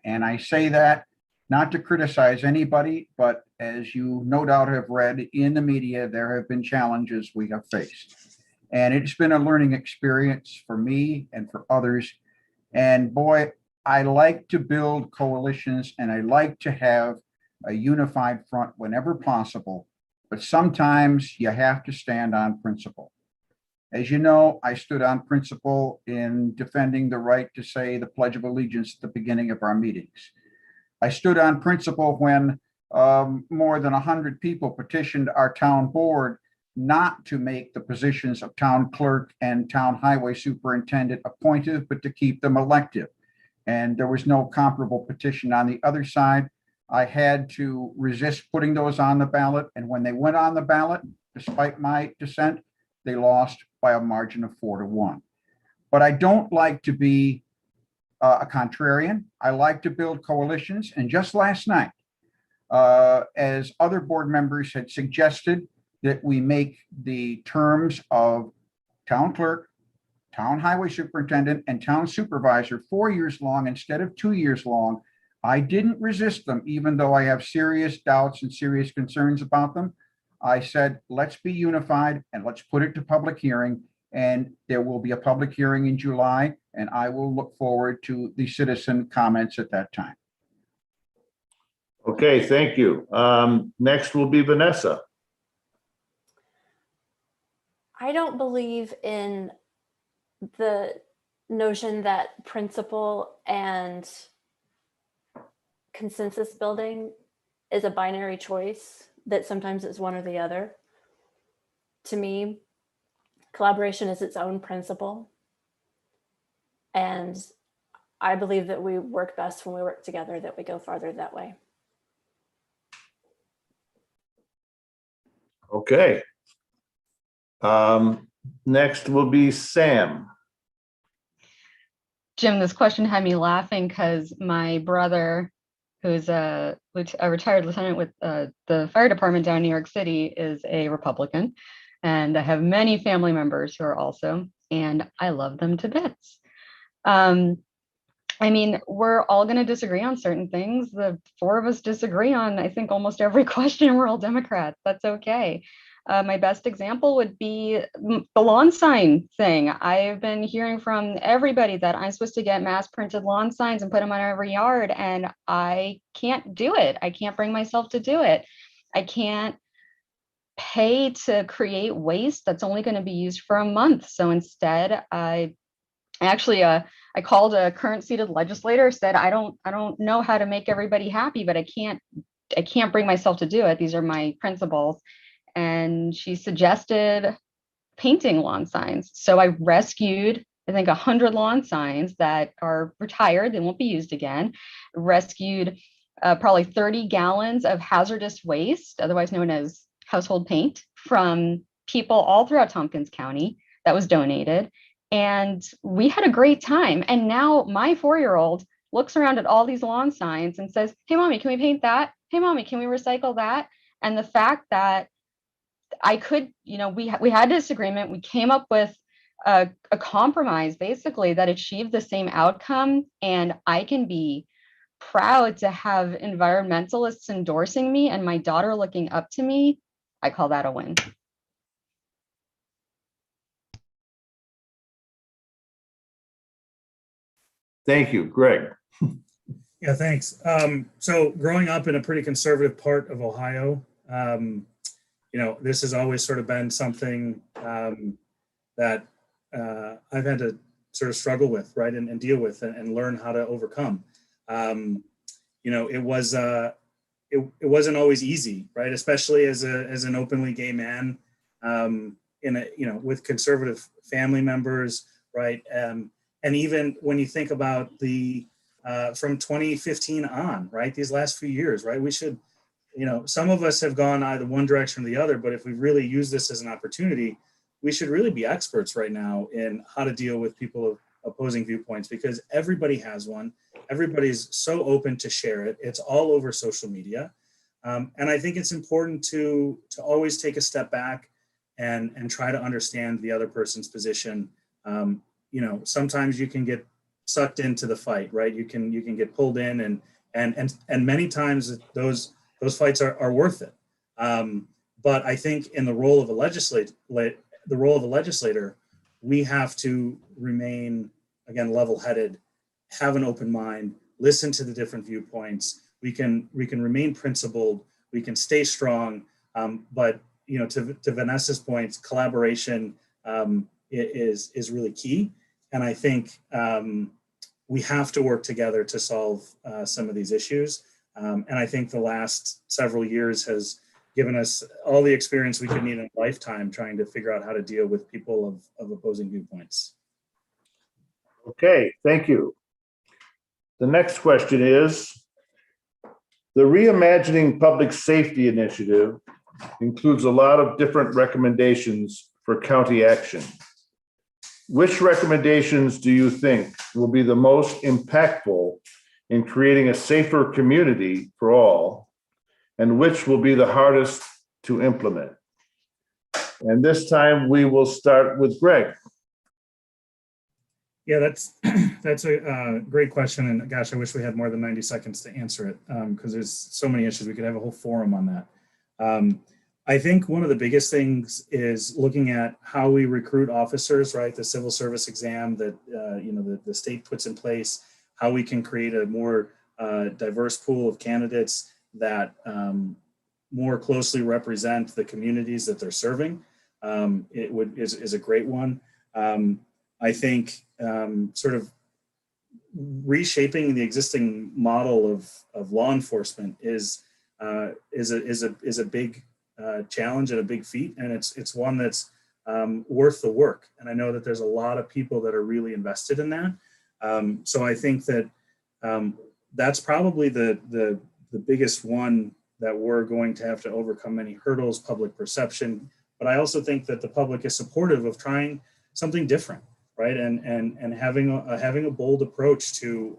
And I say that not to criticize anybody, but as you no doubt have read in the media, there have been challenges we have faced. And it's been a learning experience for me and for others. And boy, I like to build coalitions and I like to have a unified front whenever possible, but sometimes you have to stand on principle. As you know, I stood on principle in defending the right to say the Pledge of Allegiance at the beginning of our meetings. I stood on principle when more than 100 people petitioned our town board not to make the positions of town clerk and town highway superintendent appointive, but to keep them elective. And there was no comparable petition on the other side. I had to resist putting those on the ballot. And when they went on the ballot, despite my dissent, they lost by a margin of 4-1. But I don't like to be a contrarian. I like to build coalitions. And just last night, as other board members had suggested, that we make the terms of town clerk, town highway superintendent, and town supervisor 4 years long instead of 2 years long. I didn't resist them, even though I have serious doubts and serious concerns about them. I said, let's be unified and let's put it to public hearing. And there will be a public hearing in July, and I will look forward to the citizen comments at that time. Okay, thank you. Next will be Vanessa. I don't believe in the notion that principle and consensus building is a binary choice, that sometimes it's one or the other. To me, collaboration is its own principle. And I believe that we work best when we work together, that we go farther that way. Okay. Next will be Sam. Jim, this question had me laughing because my brother, who's a retired lieutenant with the fire department down in New York City, is a Republican. And I have many family members who are also, and I love them to bits. I mean, we're all going to disagree on certain things. The four of us disagree on, I think, almost every question. We're all Democrats. That's okay. My best example would be the lawn sign thing. I've been hearing from everybody that I'm supposed to get mass printed lawn signs and put them on every yard, and I can't do it. I can't bring myself to do it. I can't pay to create waste that's only going to be used for a month. So instead, I called a current seated legislator, said, I don't know how to make everybody happy, but I can't bring myself to do it. These are my principles. And she suggested painting lawn signs. So I rescued, I think, 100 lawn signs that are retired. They won't be used again. Rescued probably 30 gallons of hazardous waste, otherwise known as household paint, from people all throughout Tompkins County that was donated. And we had a great time. And now my 4-year-old looks around at all these lawn signs and says, hey, mommy, can we paint that? Hey, mommy, can we recycle that? And the fact that I could, we had a disagreement. We came up with a compromise, basically, that achieved the same outcome. And I can be proud to have environmentalists endorsing me and my daughter looking up to me. I call that a win. Thank you, Greg. Yeah, thanks. So growing up in a pretty conservative part of Ohio, this has always sort of been something that I've had to sort of struggle with, right, and deal with and learn how to overcome. It wasn't always easy, right, especially as an openly gay man, with conservative family members, right, and even when you think about the from 2015 on, right, these last few years, right, we should. Some of us have gone either one direction or the other, but if we really use this as an opportunity, we should really be experts right now in how to deal with people of opposing viewpoints, because everybody has one. Everybody's so open to share it. It's all over social media. And I think it's important to always take a step back and try to understand the other person's position. Sometimes you can get sucked into the fight, right? You can get pulled in and many times those fights are worth it. But I think in the role of a legislator, we have to remain, again, level-headed, have an open mind, listen to the different viewpoints. We can remain principled. We can stay strong. But to Vanessa's points, collaboration is really key. And I think we have to work together to solve some of these issues. And I think the last several years has given us all the experience we could need in a lifetime trying to figure out how to deal with people of opposing viewpoints. Okay, Thank you. The next question is, The Reimagining Public Safety Initiative includes a lot of different recommendations for county action. Which recommendations do you think will be the most impactful in creating a safer community for all, and which will be the hardest to implement? And this time we will start with Greg. Yeah, that's a great question. And gosh, I wish we had more than 90 seconds to answer it because there's so many issues. We could have a whole forum on that. I think one of the biggest things is looking at how we recruit officers, right? The civil service exam that the state puts in place, how we can create a more diverse pool of candidates that more closely represent the communities that they're serving. Is a great one. I think sort of reshaping the existing model of law enforcement is a big challenge and a big feat, and it's one that's worth the work. And I know that there's a lot of people that are really invested in that. So I think that that's probably the biggest one that we're going to have to overcome many hurdles, public perception. But I also think that the public is supportive of trying something different, right? And having a bold approach to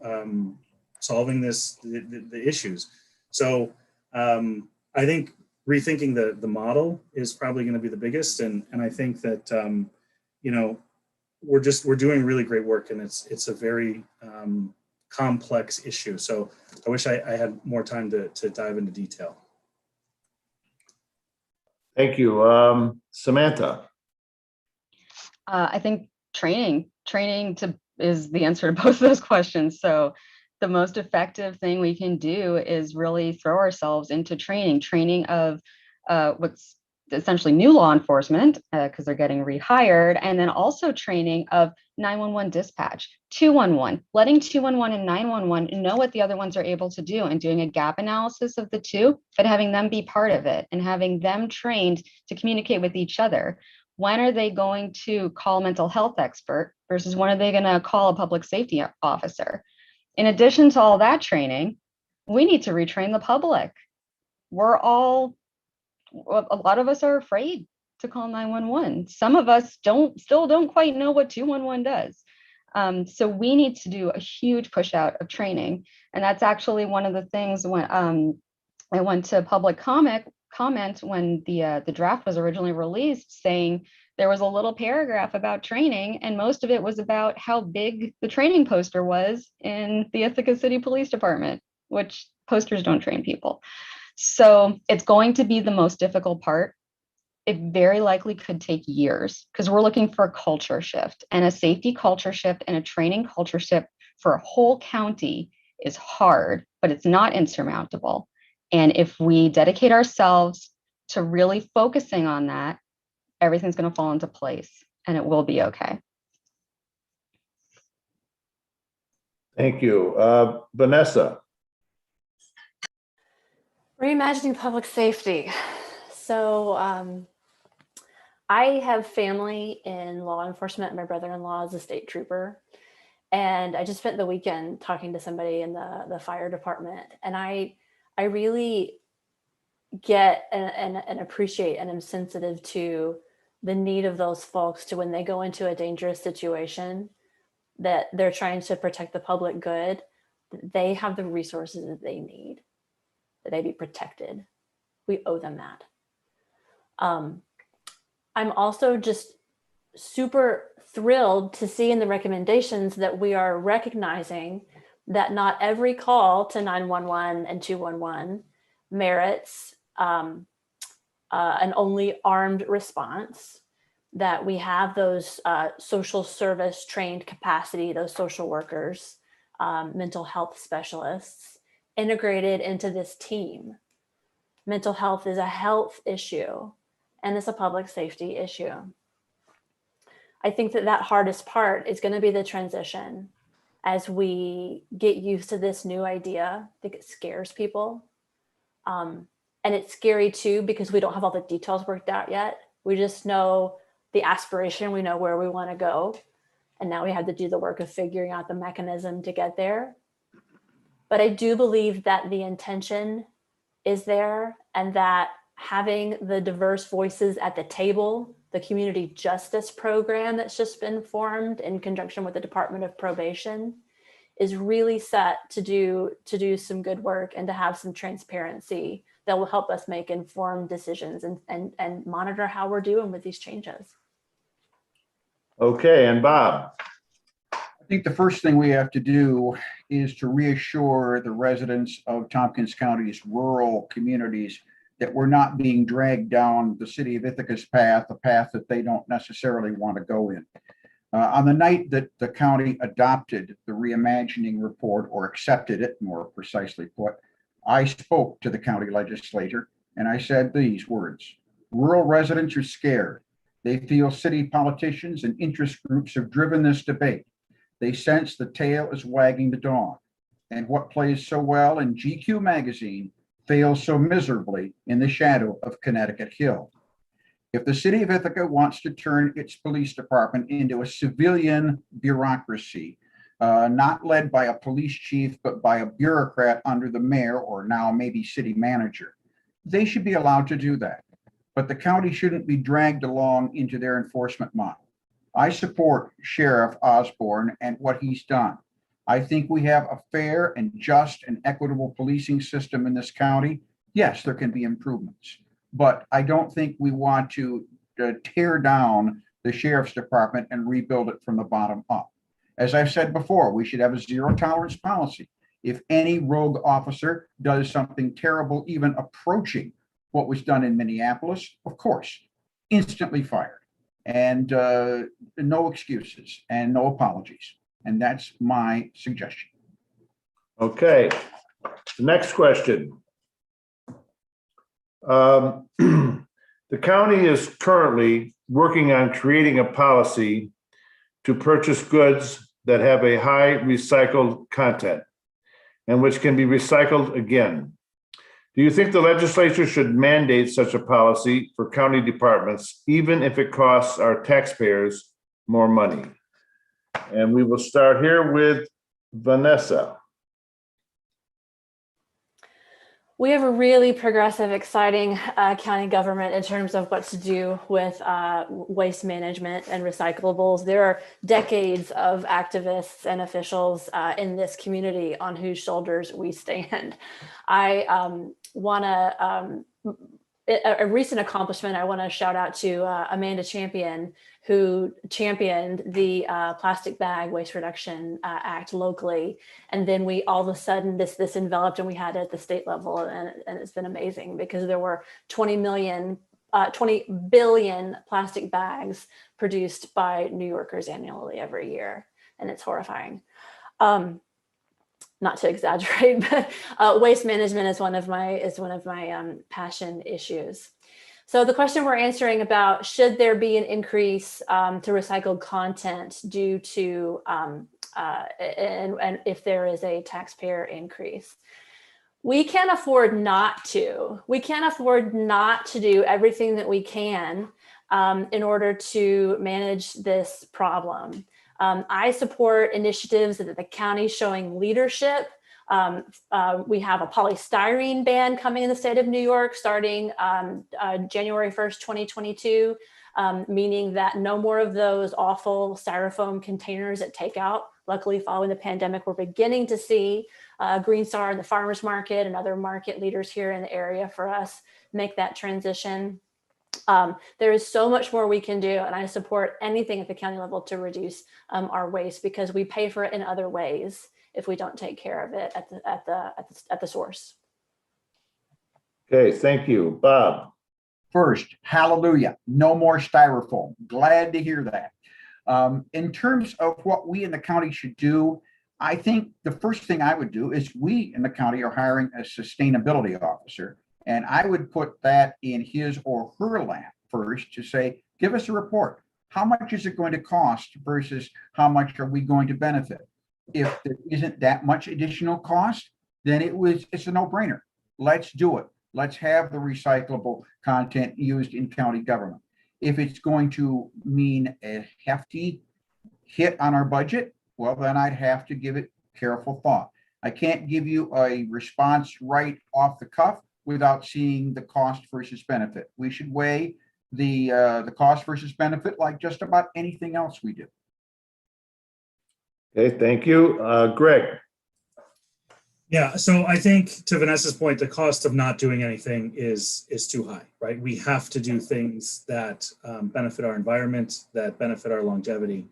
solving the issues. So I think rethinking the model is probably going to be the biggest, and I think that we're doing really great work, and it's a very complex issue. So I wish I had more time to dive into detail. Thank you. Samantha. I think training is the answer to both of those questions. So the most effective thing we can do is really throw ourselves into training of what's essentially new law enforcement because they're getting rehired, and then also training of 911 dispatch, 211, letting 211 and 911 know what the other ones are able to do, and doing a gap analysis of the two, but having them be part of it and having them trained to communicate with each other. When are they going to call a mental health expert versus when are they going to call a public safety officer? In addition to all that training, we need to retrain the public. A lot of us are afraid to call 911. Some of us still don't quite know what 211 does. So we need to do a huge push out of training. And that's actually one of the things when I went to public comment when the draft was originally released, saying there was a little paragraph about training, and most of it was about how big the training poster was in the Ithaca City Police Department, which posters don't train people. So it's going to be the most difficult part. It very likely could take years because we're looking for a culture shift, and a safety culture shift and a training culture shift for a whole county is hard, but it's not insurmountable. And if we dedicate ourselves to really focusing on that, everything's going to fall into place and it will be okay. Thank you. Vanessa. Reimagining public safety. So I have family in law enforcement. My brother-in-law is a state trooper. And I just spent the weekend talking to somebody in the fire department. And I really get and appreciate and am sensitive to the need of those folks to, when they go into a dangerous situation that they're trying to protect the public good, they have the resources that they need, that they be protected. We owe them that. I'm also just super thrilled to see in the recommendations that we are recognizing that not every call to 911 and 211 merits an only armed response, that we have those social service trained capacity, those social workers, mental health specialists integrated into this team. Mental health is a health issue and it's a public safety issue. I think that hardest part is going to be the transition as we get used to this new idea. I think it scares people. And it's scary too, because we don't have all the details worked out yet. We just know the aspiration, we know where we want to go. And now we have to do the work of figuring out the mechanism to get there. But I do believe that the intention is there, and that having the diverse voices at the table, the community justice program that's just been formed in conjunction with the Department of Probation, is really set to do some good work and to have some transparency that will help us make informed decisions and monitor how we're doing with these changes. Okay, and Bob. I think the first thing we have to do is to reassure the residents of Tompkins County's rural communities that we're not being dragged down the city of Ithaca's path, a path that they don't necessarily want to go in. On the night that the county adopted the Reimagining report, or accepted it, more precisely put, I spoke to the county legislator and I said these words: rural residents are scared. They feel city politicians and interest groups have driven this debate. They sense the tail is wagging the dog. And what plays so well in GQ magazine fails so miserably in the shadow of Connecticut Hill. If the city of Ithaca wants to turn its police department into a civilian bureaucracy, not led by a police chief, but by a bureaucrat under the mayor, or now maybe city manager, they should be allowed to do that. But the county shouldn't be dragged along into their enforcement model. I support Sheriff Osborne and what he's done. I think we have a fair and just and equitable policing system in this county. Yes, there can be improvements, but I don't think we want to tear down the sheriff's department and rebuild it from the bottom up. As I've said before, we should have a zero tolerance policy. If any rogue officer does something terrible, even approaching what was done in Minneapolis, of course, instantly fired, and no excuses and no apologies. And that's my suggestion. Okay, the next question. The county is currently working on creating a policy to purchase goods that have a high recycled content and which can be recycled again. Do you think the legislature should mandate such a policy for county departments, even if it costs our taxpayers more money? And we will start here with Vanessa. We have a really progressive, exciting county government in terms of what to do with waste management and recyclables. There are decades of activists and officials in this community on whose shoulders we stand. I want to, a recent accomplishment, I want to shout out to Amanda Champion, who championed the Plastic Bag Waste Reduction Act locally. And then we all of a sudden this enveloped, and we had it at the state level, and it's been amazing because there were 20 billion plastic bags produced by New Yorkers annually every year. And it's horrifying. Not to exaggerate, but waste management is one of my passion issues. So the question we're answering about, should there be an increase to recycled content due to, and if there is a taxpayer increase? We can't afford not to. We can't afford not to do everything that we can in order to manage this problem. I support initiatives that the county showing leadership. We have a polystyrene ban coming in the state of New York starting January 1st, 2022, meaning that no more of those awful styrofoam containers at takeout. Luckily, following the pandemic, we're beginning to see Green Star and the farmers market and other market leaders here in the area for us make that transition. There is so much more we can do, and I support anything at the county level to reduce our waste, because we pay for it in other ways if we don't take care of it at the source. Okay, thank you. Bob. First, hallelujah, no more styrofoam. Glad to hear that. In terms of what we in the county should do, I think the first thing I would do is we in the county are hiring a sustainability officer. And I would put that in his or her lap first to say, give us a report. How much is it going to cost versus how much are we going to benefit? If there isn't that much additional cost, then it's a no-brainer. Let's do it. Let's have the recyclable content used in county government. If it's going to mean a hefty hit on our budget, well, then I'd have to give it careful thought. I can't give you a response right off the cuff without seeing the cost versus benefit. We should weigh the cost versus benefit like just about anything else we do. Okay, thank you. Greg? Yeah, so I think to Vanessa's point, the cost of not doing anything is too high, right? We have to do things that benefit our environment, that benefit our longevity.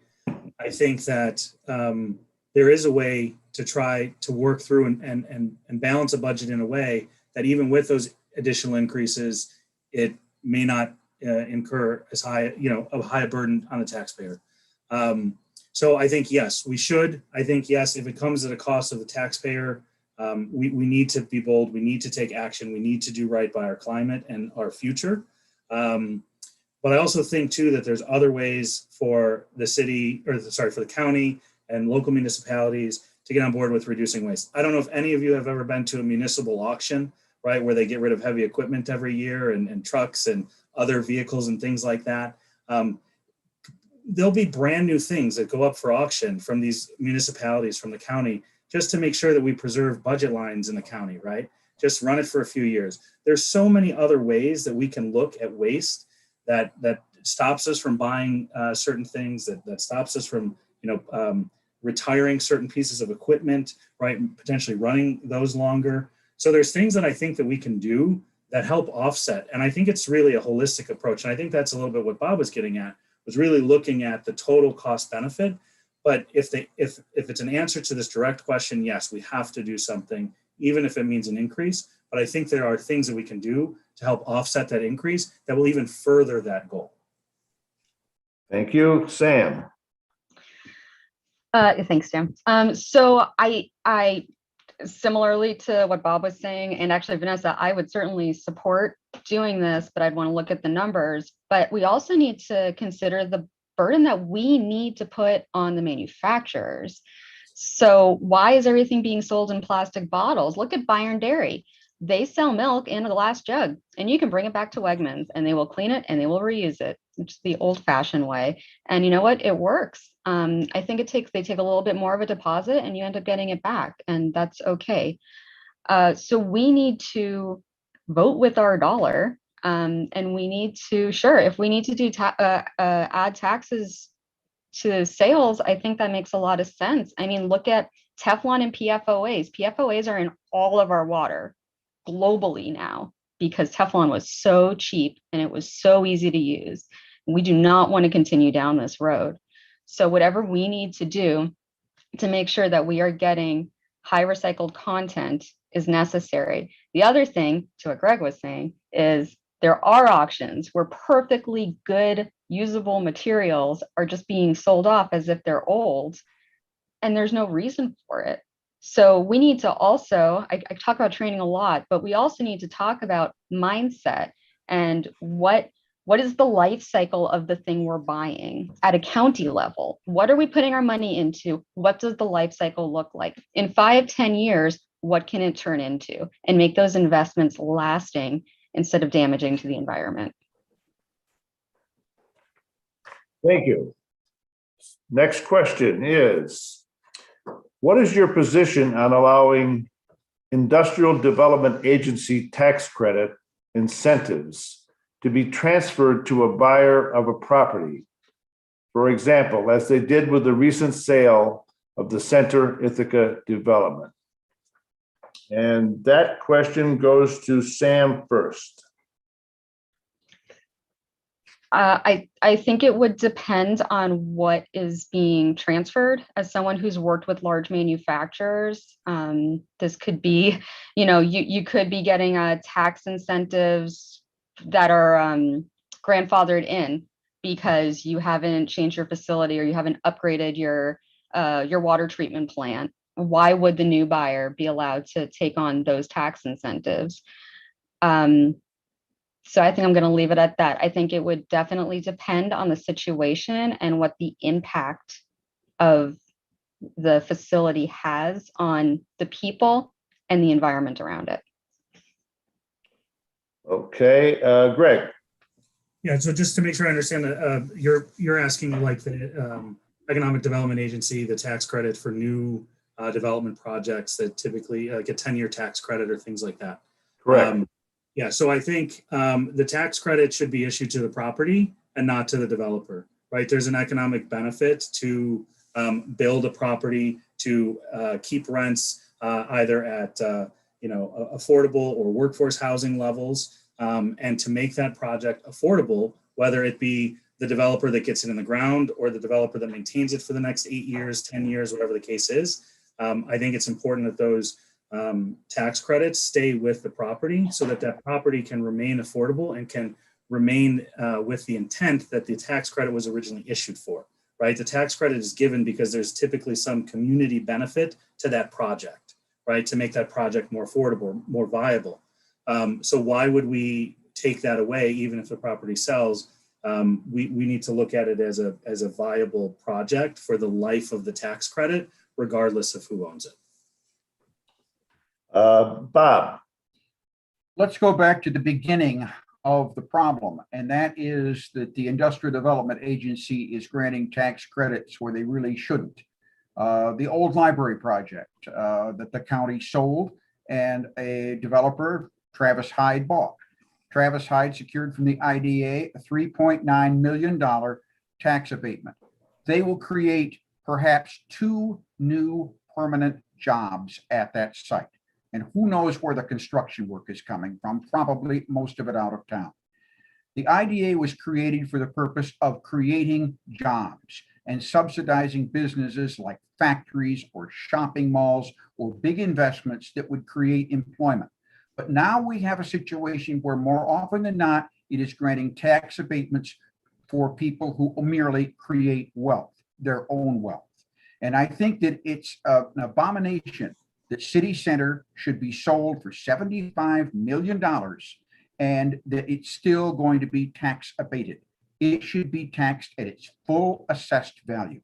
I think that there is a way to try to work through and balance a budget in a way that even with those additional increases, it may not incur as high, a high burden on the taxpayer. So I think, yes, we should. I think, yes, if it comes at a cost of the taxpayer, we need to be bold. We need to take action. We need to do right by our climate and our future. But I also think, too, that there's other ways for the city, for the county and local municipalities to get on board with reducing waste. I don't know if any of you have ever been to a municipal auction, right, where they get rid of heavy equipment every year and trucks and other vehicles and things like that. There'll be brand new things that go up for auction from these municipalities, from the county, just to make sure that we preserve budget lines in the county, right? Just run it for a few years. There's so many other ways that we can look at waste that stops us from buying certain things, that stops us from, retiring certain pieces of equipment, right? Potentially running those longer. So there's things that I think that we can do that help offset. And I think it's really a holistic approach. And I think that's a little bit what Bob was getting at, was really looking at the total cost benefit. But if it's an answer to this direct question, yes, we have to do something, even if it means an increase. But I think there are things that we can do to help offset that increase that will even further that goal. Thank you. Sam? Thanks, Jim. So I similarly to what Bob was saying, and actually Vanessa, I would certainly support doing this, but I'd want to look at the numbers. But we also need to consider the burden that we need to put on the manufacturers. So why is everything being sold in plastic bottles? Look at Byron Dairy. They sell milk in a glass jug, and you can bring it back to Wegmans and they will clean it and they will reuse it, which is the old fashioned way. And you know what? It works. I think they take a little bit more of a deposit and you end up getting it back, and that's okay. So we need to vote with our dollar, and we need to, sure, if we need to do add taxes to sales, I think that makes a lot of sense. I mean, look at Teflon and PFOAs. PFOAs are in all of our water globally now because Teflon was so cheap and it was so easy to use. We do not want to continue down this road. So whatever we need to do to make sure that we are getting high recycled content is necessary. The other thing, to what Greg was saying, is there are auctions where perfectly good usable materials are just being sold off as if they're old, and there's no reason for it. So we need to also, I talk about training a lot, but we also need to talk about mindset and what is the life cycle of the thing we're buying at a county level? What are we putting our money into? What does the life cycle look like? In 5-10 years, what can it turn into? And make those investments lasting instead of damaging to the environment. Thank you. Next question is, what is your position on allowing Industrial Development Agency tax credit incentives to be transferred to a buyer of a property? For example, as they did with the recent sale of the Center Ithaca development. And that question goes to Sam first. I think it would depend on what is being transferred. As someone who's worked with large manufacturers, this could be, you could be getting tax incentives that are grandfathered in because you haven't changed your facility or you haven't upgraded your water treatment plant. Why would the new buyer be allowed to take on those tax incentives? So I think I'm going to leave it at that. I think it would definitely depend on the situation and what the impact of the facility has on the people and the environment around it. Okay, Greg. Yeah, so just to make sure I understand that, you're asking like the Economic Development Agency, the tax credit for new development projects that typically like a 10-year tax credit or things like that. Correct. Yeah, so I think the tax credit should be issued to the property and not to the developer, right? There's an economic benefit to build a property, to keep rents either at affordable or workforce housing levels, and to make that project affordable, whether it be the developer that gets it in the ground or the developer that maintains it for the next 8 years, 10 years, whatever the case is. I think it's important that those tax credits stay with the property so that that property can remain affordable and can remain with the intent that the tax credit was originally issued for, right? The tax credit is given because there's typically some community benefit to that project, right? To make that project more affordable, more viable. So why would we take that away even if the property sells? We need to look at it as a viable project for the life of the tax credit, regardless of who owns it. Bob. Let's go back to the beginning of the problem, and that is that the Industrial Development Agency is granting tax credits where they really shouldn't. The old library project that the county sold and a developer, Travis Hyde, bought. Travis Hyde secured from the IDA a $3.9 million tax abatement. They will create perhaps 2 new permanent jobs at that site. And who knows where the construction work is coming from, probably most of it out of town. The IDA was created for the purpose of creating jobs and subsidizing businesses like factories or shopping malls or big investments that would create employment. But now we have a situation where more often than not, it is granting tax abatements for people who merely create wealth, their own wealth. And I think that it's an abomination that City Center should be sold for $75 million and that it's still going to be tax abated. It should be taxed at its full assessed value.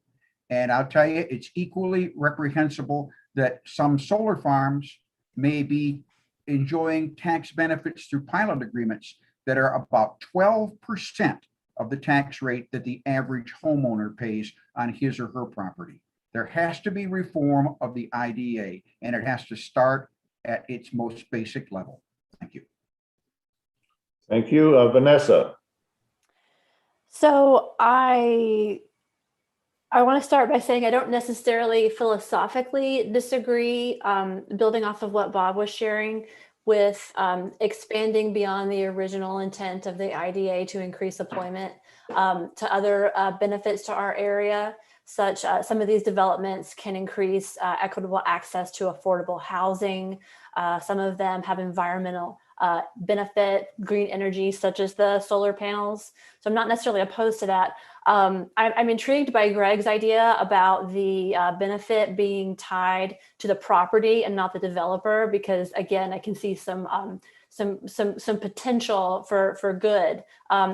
And I'll tell you, it's equally reprehensible that some solar farms may be enjoying tax benefits through pilot agreements that are about 12% of the tax rate that the average homeowner pays on his or her property. There has to be reform of the IDA, and it has to start at its most basic level. Thank you. Thank you. Vanessa. So I want to start by saying I don't necessarily philosophically disagree, building off of what Bob was sharing with expanding beyond the original intent of the IDA to increase employment to other benefits to our area. Such some of these developments can increase equitable access to affordable housing. Some of them have environmental benefit, green energy, such as the solar panels. So I'm not necessarily opposed to that. I'm intrigued by Greg's idea about the benefit being tied to the property and not the developer, because again, I can see some potential for good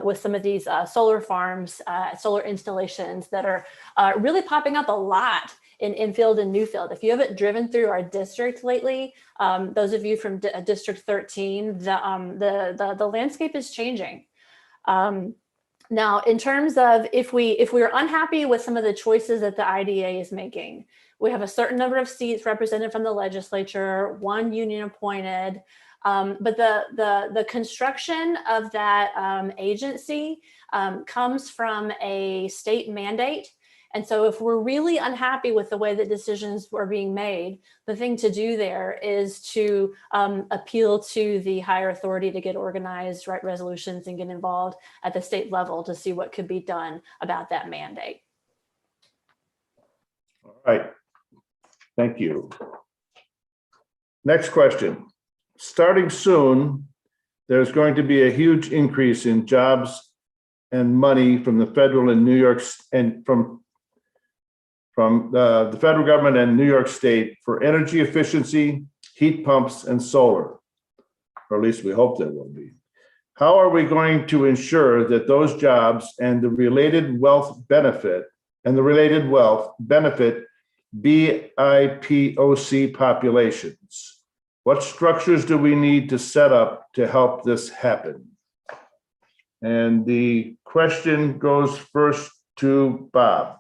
with some of these solar farms, solar installations that are really popping up a lot in Enfield and Newfield. If you haven't driven through our district lately, those of you from District 13, the landscape is changing. Now, in terms of if we're unhappy with some of the choices that the IDA is making, we have a certain number of seats represented from the legislature, 1 union appointed. But the construction of that agency comes from a state mandate. And so if we're really unhappy with the way that decisions were being made, the thing to do there is to appeal to the higher authority to get organized, write resolutions, and get involved at the state level to see what could be done about that mandate. All right. Thank you. Next question. Starting soon, there's going to be a huge increase in jobs and money from the federal and New York and from the federal government and New York State for energy efficiency, heat pumps, and solar, or at least we hope there will be. How are we going to ensure that those jobs and the related wealth benefit BIPOC populations? What structures do we need to set up to help this happen? And the question goes first to Bob.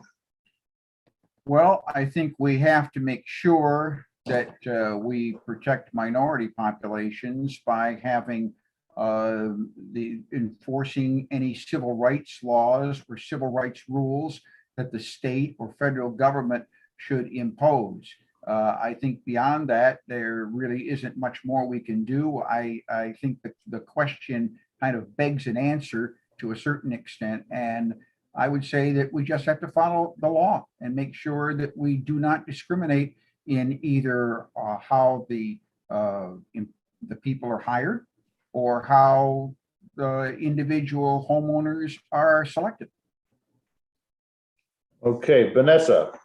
Well, I think we have to make sure that we protect minority populations by having the enforcing any civil rights laws or civil rights rules that the state or federal government should impose. I think beyond that, there really isn't much more we can do. I think that the question kind of begs an answer to a certain extent. And I would say that we just have to follow the law and make sure that we do not discriminate in either how the people are hired or how the individual homeowners are selected. Okay, Vanessa.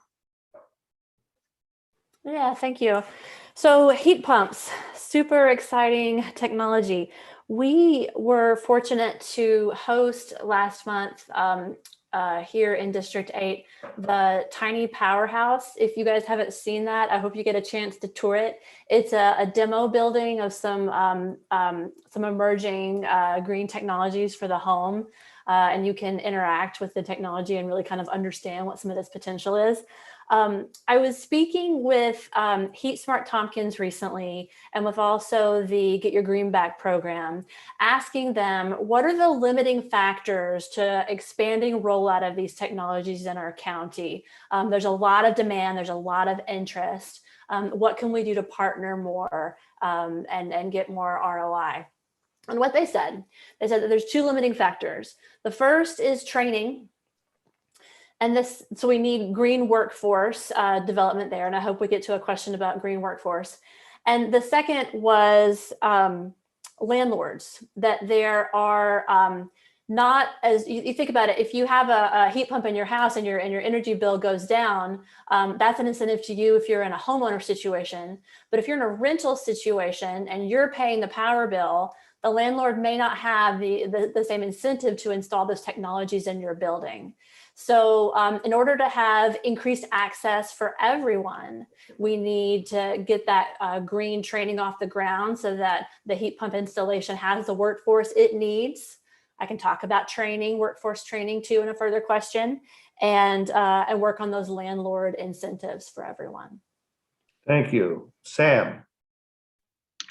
Yeah, thank you. So heat pumps, super exciting technology. We were fortunate to host last month here in District 8, the tiny powerhouse. If you guys haven't seen that, I hope you get a chance to tour it. It's a demo building of some emerging green technologies for the home. And you can interact with the technology and really kind of understand what some of this potential is. I was speaking with Heat Smart Tompkins recently, and with also the Get Your Green Back program, asking them what are the limiting factors to expanding rollout of these technologies in our county. There's a lot of demand, there's a lot of interest. What can we do to partner more and get more ROI? And what they said that there's two limiting factors. The first is training. And so we need green workforce development there. And I hope we get to a question about green workforce. And the second was landlords, that there are not, as you think about it, if you have a heat pump in your house and your energy bill goes down, that's an incentive to you if you're in a homeowner situation. But if you're in a rental situation and you're paying the power bill, the landlord may not have the same incentive to install those technologies in your building. So in order to have increased access for everyone, we need to get that green training off the ground so that the heat pump installation has the workforce it needs. I can talk about training, workforce training too in a further question, and work on those landlord incentives for everyone. Thank you. Sam.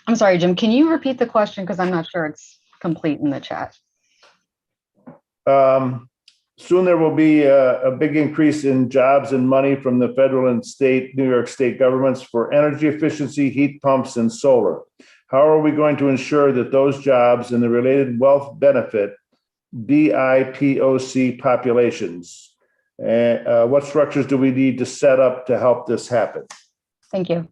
I'm sorry, Jim, can you repeat the question? Because I'm not sure it's complete in the chat. Soon there will be a big increase in jobs and money from the federal and New York State governments for energy efficiency, heat pumps, and solar. How are we going to ensure that those jobs and the related wealth benefit BIPOC populations? What structures do we need to set up to help this happen? Thank you.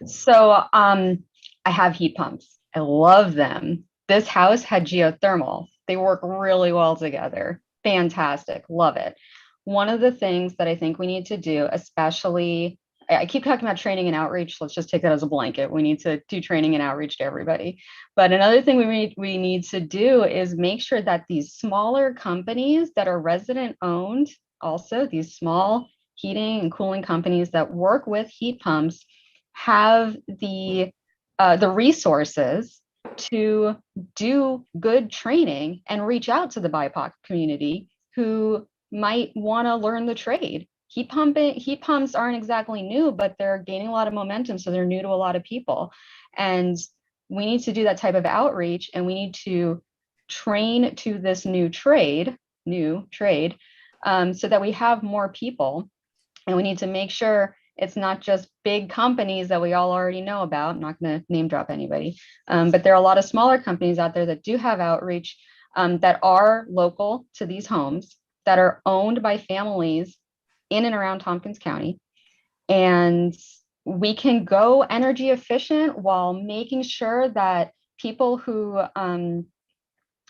So I have heat pumps. I love them. This house had geothermal. They work really well together. Fantastic. Love it. One of the things that I think we need to do, especially, I keep talking about training and outreach. Let's just take that as a blanket. We need to do training and outreach to everybody. But another thing we need to do is make sure that these smaller companies that are resident owned, also these small heating and cooling companies that work with heat pumps, have the resources to do good training and reach out to the BIPOC community who might want to learn the trade. Heat pumps aren't exactly new, but they're gaining a lot of momentum, so they're new to a lot of people. And we need to do that type of outreach, and we need to train to this new trade, so that we have more people. And we need to make sure it's not just big companies that we all already know about. I'm not going to name drop anybody, but there are a lot of smaller companies out there that do have outreach that are local to these homes, that are owned by families in and around Tompkins County. And we can go energy efficient while making sure that people who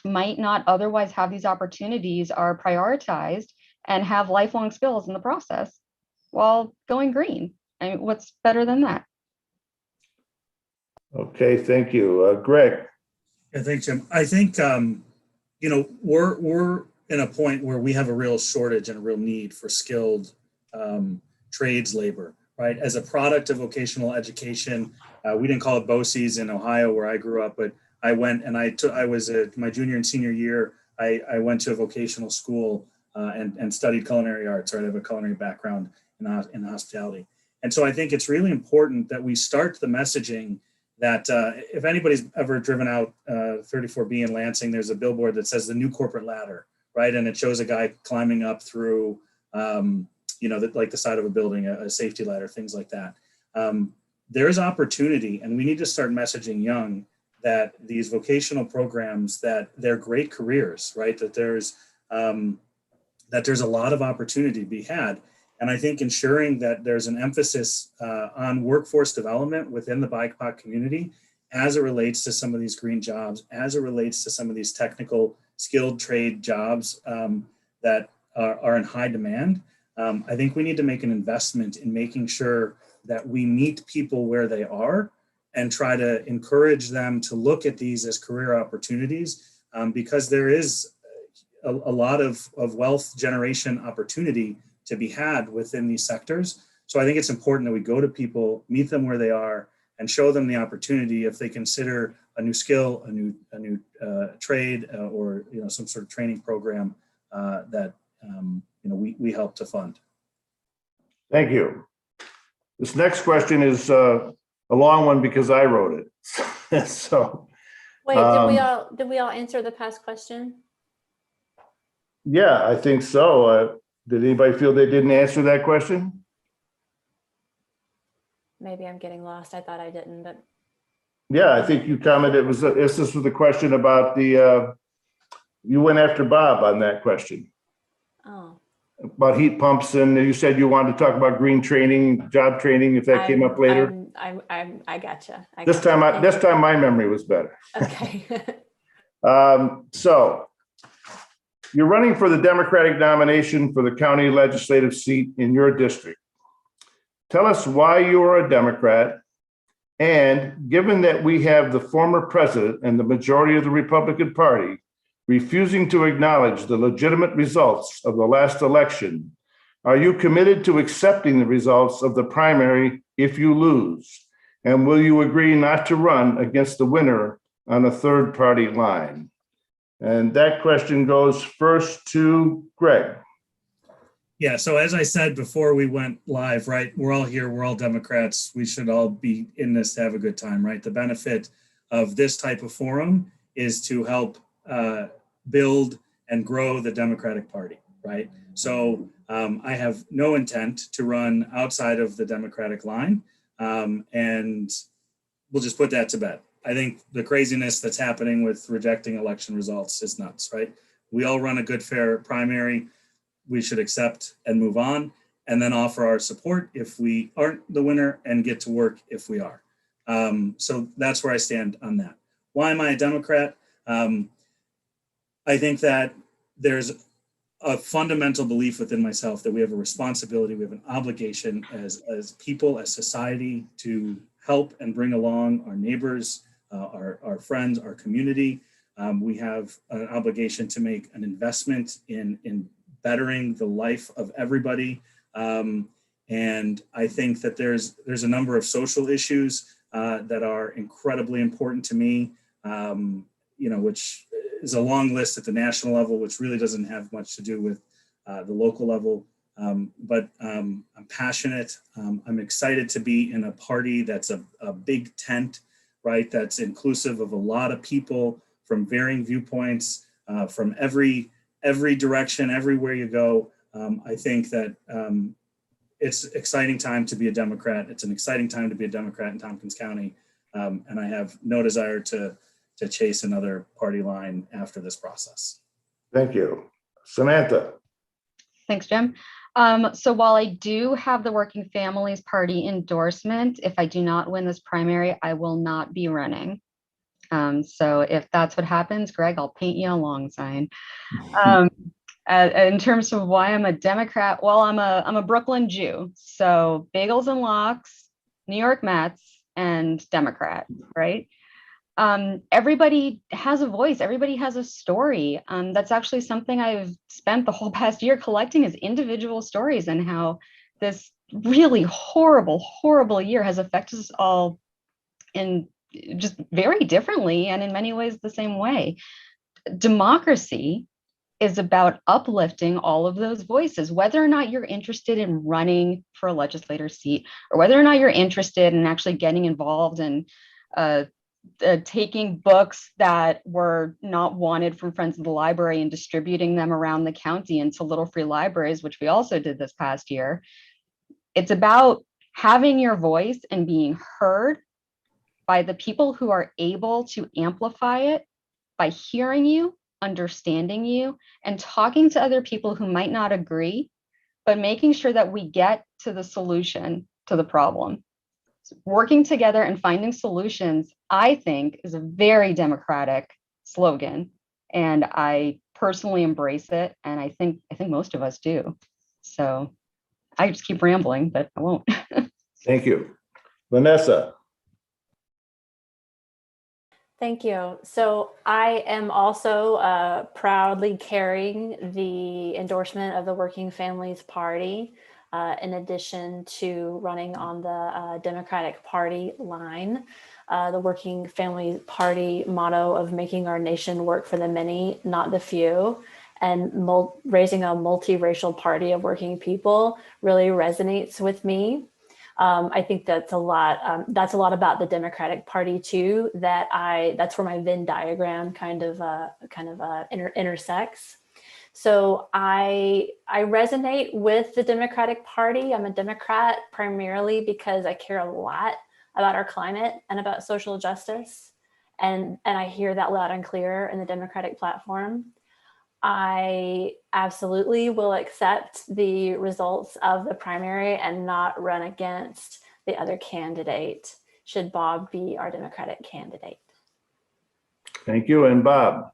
might not otherwise have these opportunities are prioritized and have lifelong skills in the process while going green. I mean, what's better than that? Okay, thank you. Greg. Yeah, thanks, Jim. I think, we're in a point where we have a real shortage and a real need for skilled trades labor, right? As a product of vocational education, we didn't call it BOCES in Ohio where I grew up, but I went and my junior and senior year, I went to a vocational school and studied culinary arts, right? I have a culinary background. in hospitality. And so I think it's really important that we start the messaging that if anybody's ever driven out 34B in Lansing, there's a billboard that says the new corporate ladder, right? And it shows a guy climbing up through, like the side of a building, a safety ladder, things like that. There's opportunity, and we need to start messaging young that these vocational programs, that they're great careers, right? That there's a lot of opportunity to be had. And I think ensuring that there's an emphasis on workforce development within the BIPOC community as it relates to some of these green jobs, as it relates to some of these technical skilled trade jobs that are in high demand. I think we need to make an investment in making sure that we meet people where they are and try to encourage them to look at these as career opportunities because there is a lot of wealth generation opportunity to be had within these sectors. So I think it's important that we go to people, meet them where they are, and show them the opportunity if they consider a new skill, a new trade, or some sort of training program that we help to fund. Thank you. This next question is a long one because I wrote it. So. Wait, did we all answer the past question? Yeah, I think so. Did anybody feel they didn't answer that question? Maybe I'm getting lost. I thought I didn't, but. Yeah, I think you commented this was the question about you went after Bob on that question. Oh. About heat pumps, and you said you wanted to talk about green training, job training, if that came up later. I gotcha. This time my memory was better. Okay. So you're running for the Democratic nomination for the county legislative seat in your district. Tell us why you are a Democrat, and given that we have the former president and the majority of the Republican Party refusing to acknowledge the legitimate results of the last election, are you committed to accepting the results of the primary if you lose? And will you agree not to run against the winner on a third party line? And that question goes first to Greg. Yeah, so as I said before we went live, right, we're all here, we're all Democrats. We should all be in this to have a good time, right? The benefit of this type of forum is to help build and grow the Democratic Party, right? So I have no intent to run outside of the Democratic line, and we'll just put that to bed. I think the craziness that's happening with rejecting election results is nuts, right? We all run a good, fair primary. We should accept and move on, and then offer our support if we aren't the winner and get to work if we are. So that's where I stand on that. Why am I a Democrat? I think that there's a fundamental belief within myself that we have a responsibility, we have an obligation as people, as society, to help and bring along our neighbors, our friends, our community. We have an obligation to make an investment in bettering the life of everybody. And I think that there's a number of social issues that are incredibly important to me, which is a long list at the national level, which really doesn't have much to do with the local level. But I'm passionate. I'm excited to be in a party that's a big tent, right? That's inclusive of a lot of people from varying viewpoints, from every direction, everywhere you go. I think that it's an exciting time to be a Democrat. It's an exciting time to be a Democrat in Tompkins County. And I have no desire to chase another party line after this process. Thank you. Samantha. Thanks, Jim. So while I do have the Working Families Party endorsement, if I do not win this primary, I will not be running. So if that's what happens, Greg, I'll paint you a long sign. In terms of why I'm a Democrat, well, I'm a Brooklyn Jew. So bagels and lox, New York Mets, and Democrat, right? Everybody has a voice. Everybody has a story. That's actually something I've spent the whole past year collecting, is individual stories, and how this really horrible, horrible year has affected us all in just very differently, and in many ways the same way. Democracy is about uplifting all of those voices, whether or not you're interested in running for a legislator seat, or whether or not you're interested in actually getting involved in taking books that were not wanted from Friends of the Library and distributing them around the county into little free libraries, which we also did this past year. It's about having your voice and being heard by the people who are able to amplify it by hearing you, understanding you, and talking to other people who might not agree, but making sure that we get to the solution to the problem. Working together and finding solutions, I think, is a very democratic slogan, and I personally embrace it, and I think most of us do. So I just keep rambling, but I won't. Thank you. Vanessa. Thank you. So I am also proudly carrying the endorsement of the Working Families Party, in addition to running on the Democratic Party line. The Working Families Party motto of making our nation work for the many, not the few, and raising a multiracial party of working people really resonates with me. I think that's a lot about the Democratic Party too, that's where my Venn diagram kind of intersects. So I resonate with the Democratic Party. I'm a Democrat primarily because I care a lot about our climate and about social justice. And I hear that loud and clear in the Democratic platform. I absolutely will accept the results of the primary and not run against the other candidate, should Bob be our Democratic candidate. Thank you. And Bob.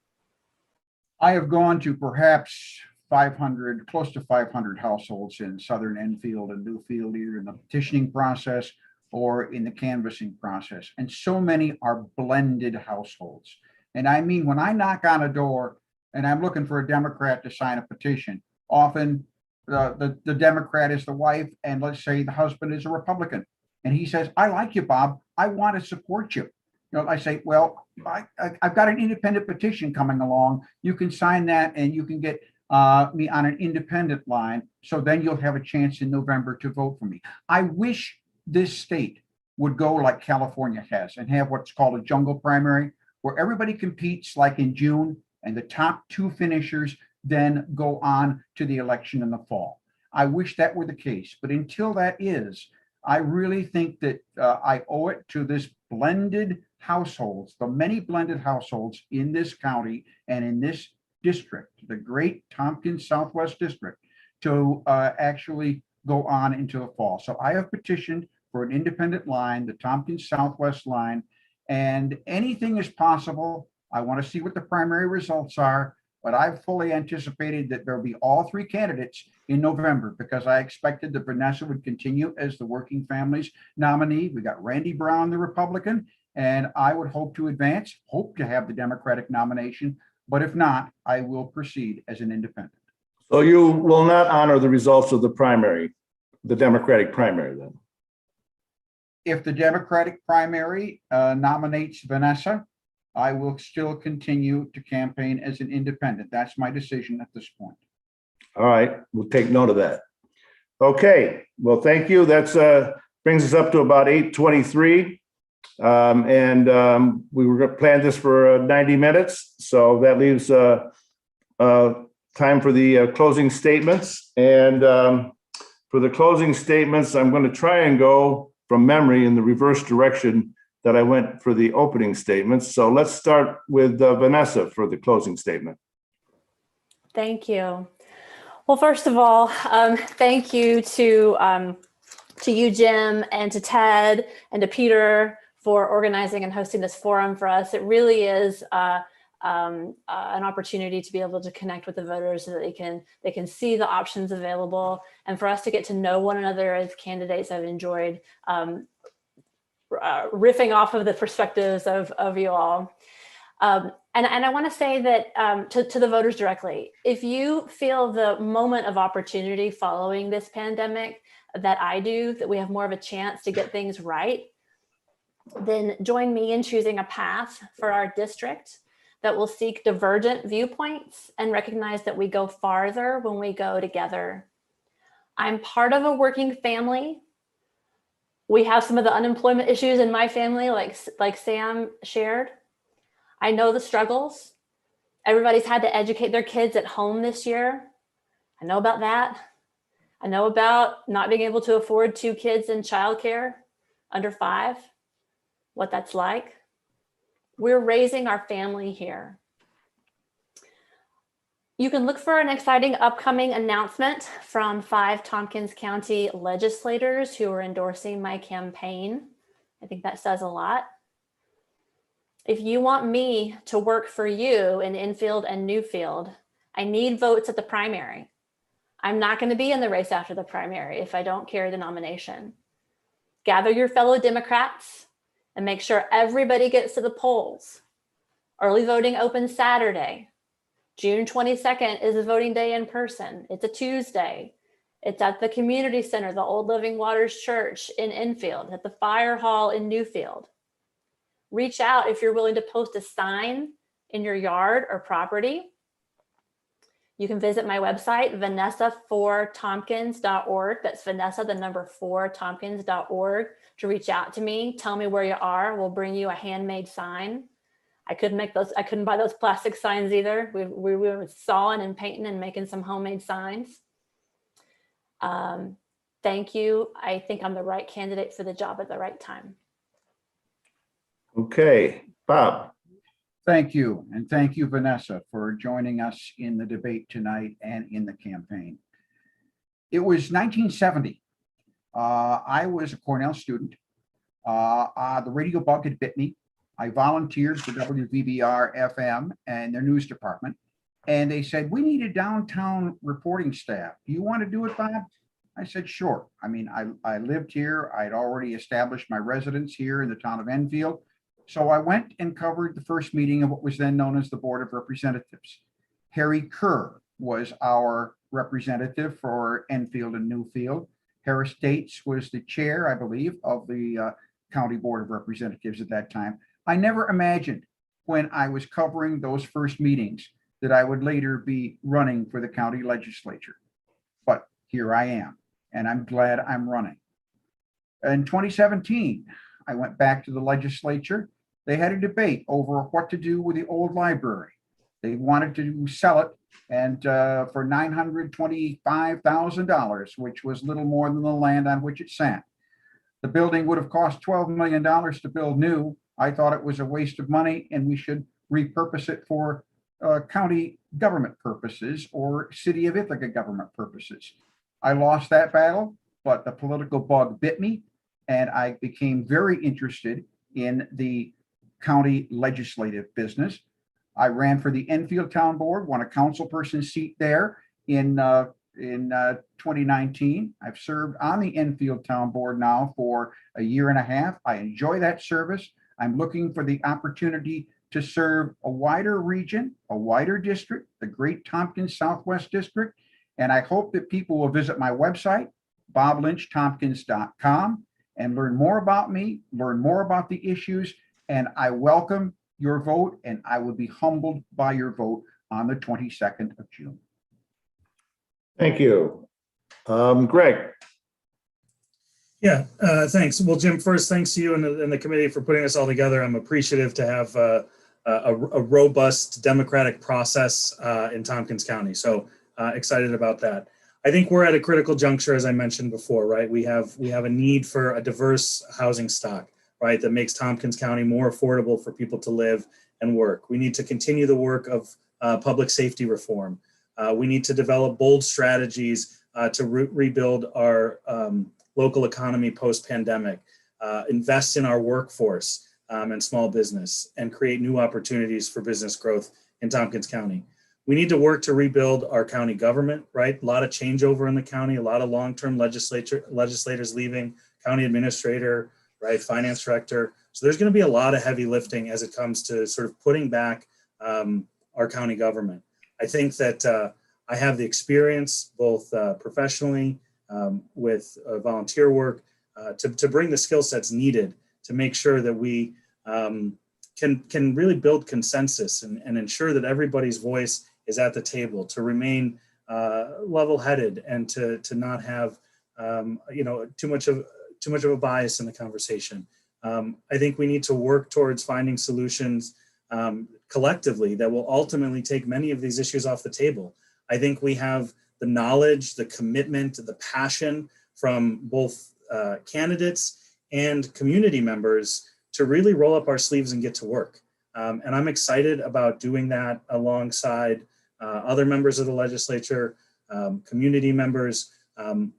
I have gone to perhaps 500, close to 500 households in southern Enfield and Newfield, either in the petitioning process or in the canvassing process. And so many are blended households. And I mean, when I knock on a door and I'm looking for a Democrat to sign a petition, often the Democrat is the wife, and let's say the husband is a Republican. And he says, I like you, Bob. I want to support you. I say, well, I've got an independent petition coming along. You can sign that and you can get me on an independent line. So then you'll have a chance in November to vote for me. I wish this state would go like California has and have what's called a jungle primary, where everybody competes like in June, and the top two finishers then go on to the election in the fall. I wish that were the case, but until that is, I really think that I owe it to this blended households, the many blended households in this county and in this district, the great Tompkins Southwest District, to actually go on into the fall. So I have petitioned for an independent line, the Tompkins Southwest line, and anything is possible. I want to see what the primary results are, but I've fully anticipated that there'll be all three candidates in November, because I expected that Vanessa would continue as the Working Families nominee. We got Randy Brown, the Republican, and I would hope to have the Democratic nomination, but if not, I will proceed as an independent. So you will not honor the results of the primary, the Democratic primary then? If the Democratic primary nominates Vanessa, I will still continue to campaign as an independent. That's my decision at this point. All right, we'll take note of that. Okay, well, thank you. That's brings us up to about 8:23. We were going to plan this for 90 minutes. So that leaves time for the closing statements. And for the closing statements, I'm going to try and go from memory in the reverse direction that I went for the opening statements. So let's start with Vanessa for the closing statement. Thank you. Well, first of all, thank you to you, Jim, and to Ted and to Peter for organizing and hosting this forum for us. It really is an opportunity to be able to connect with the voters so that they can see the options available, and for us to get to know one another as candidates. I've enjoyed riffing off of the perspectives of you all. And I want to say that to the voters directly, if you feel the moment of opportunity following this pandemic that I do, that we have more of a chance to get things right, then join me in choosing a path for our district that will seek divergent viewpoints and recognize that we go farther when we go together. I'm part of a working family. We have some of the unemployment issues in my family, like Sam shared. I know the struggles. Everybody's had to educate their kids at home this year. I know about that. I know about not being able to afford 2 kids in childcare under 5, what that's like. We're raising our family here. You can look for an exciting upcoming announcement from 5 Tompkins County legislators who are endorsing my campaign. I think that says a lot. If you want me to work for you in Enfield and Newfield, I need votes at the primary. I'm not going to be in the race after the primary if I don't carry the nomination. Gather your fellow Democrats and make sure everybody gets to the polls. Early voting opens Saturday. June 22nd is a voting day in person. It's a Tuesday. It's at the community center, the Old Living Waters Church in Enfield, at the fire hall in Newfield. Reach out if you're willing to post a sign in your yard or property. You can visit my website, vanessa4tompkins.org. That's Vanessa, the number 4tompkins.org, to reach out to me. Tell me where you are. We'll bring you a handmade sign. I couldn't buy those plastic signs either. We were sawing and painting and making some homemade signs. Thank you. I think I'm the right candidate for the job at the right time. Okay, Bob. Thank you. And thank you, Vanessa, for joining us in the debate tonight and in the campaign. It was 1970. I was a Cornell student. The radio bug had bit me. I volunteered for WVBR FM and their news department. And they said, we need a downtown reporting staff. Do you want to do it, Bob? I said, sure. I mean, I lived here. I'd already established my residence here in the town of Enfield. So I went and covered the first meeting of what was then known as the Board of Representatives. Harry Kerr was our representative for Enfield and Newfield. Harris Dates was the chair, I believe, of the County Board of Representatives at that time. I never imagined when I was covering those first meetings that I would later be running for the county legislature. But here I am, and I'm glad I'm running. In 2017, I went back to the legislature. They had a debate over what to do with the old library. They wanted to sell it and for $925,000, which was little more than the land on which it sat. The building would have cost $12 million to build new. I thought it was a waste of money and we should repurpose it for county government purposes or city of Ithaca government purposes. I lost that battle, but the political bug bit me and I became very interested in the county legislative business. I ran for the Enfield Town Board, won a councilperson seat there in 2019. I've served on the Enfield Town Board now for a year and a half. I enjoy that service. I'm looking for the opportunity to serve a wider region, a wider district, the Great Tompkins Southwest District. And I hope that people will visit my website, boblynchtompkins.com, and learn more about me, learn more about the issues. And I welcome your vote, and I will be humbled by your vote on the 22nd of June. Thank you. Greg. Yeah, thanks. Well, Jim, first, thanks to you and the committee for putting us all together. I'm appreciative to have a robust democratic process in Tompkins County. So excited about that. I think we're at a critical juncture, as I mentioned before, right? We have a need for a diverse housing stock, right, that makes Tompkins County more affordable for people to live and work. We need to continue the work of public safety reform. We need to develop bold strategies to rebuild our local economy post-pandemic, invest in our workforce and small business, and create new opportunities for business growth in Tompkins County. We need to work to rebuild our county government, right? A lot of changeover in the county, a lot of long-term legislators leaving, county administrator, right, finance director. So there's going to be a lot of heavy lifting as it comes to sort of putting back our county government. I think that I have the experience, both professionally with volunteer work, to bring the skill sets needed to make sure that we can really build consensus and ensure that everybody's voice is at the table, to remain level-headed and to not have too much of a bias in the conversation. I think we need to work towards finding solutions collectively that will ultimately take many of these issues off the table. I think we have the knowledge, the commitment, the passion from both candidates and community members to really roll up our sleeves and get to work. And I'm excited about doing that alongside other members of the legislature, community members.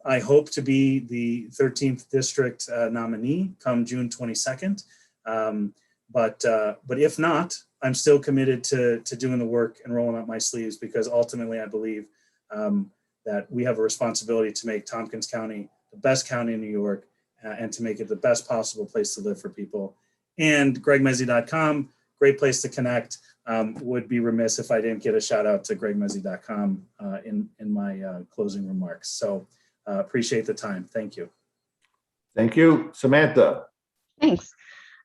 I hope to be the 13th district nominee come June 22nd. But if not, I'm still committed to doing the work and rolling up my sleeves, because ultimately I believe that we have a responsibility to make Tompkins County the best county in New York and to make it the best possible place to live for people. And gregmezey.com, great place to connect. Would be remiss if I didn't get a shout out to gregmezey.com in my closing remarks. So appreciate the time. Thank you. Thank you. Samantha. Thanks.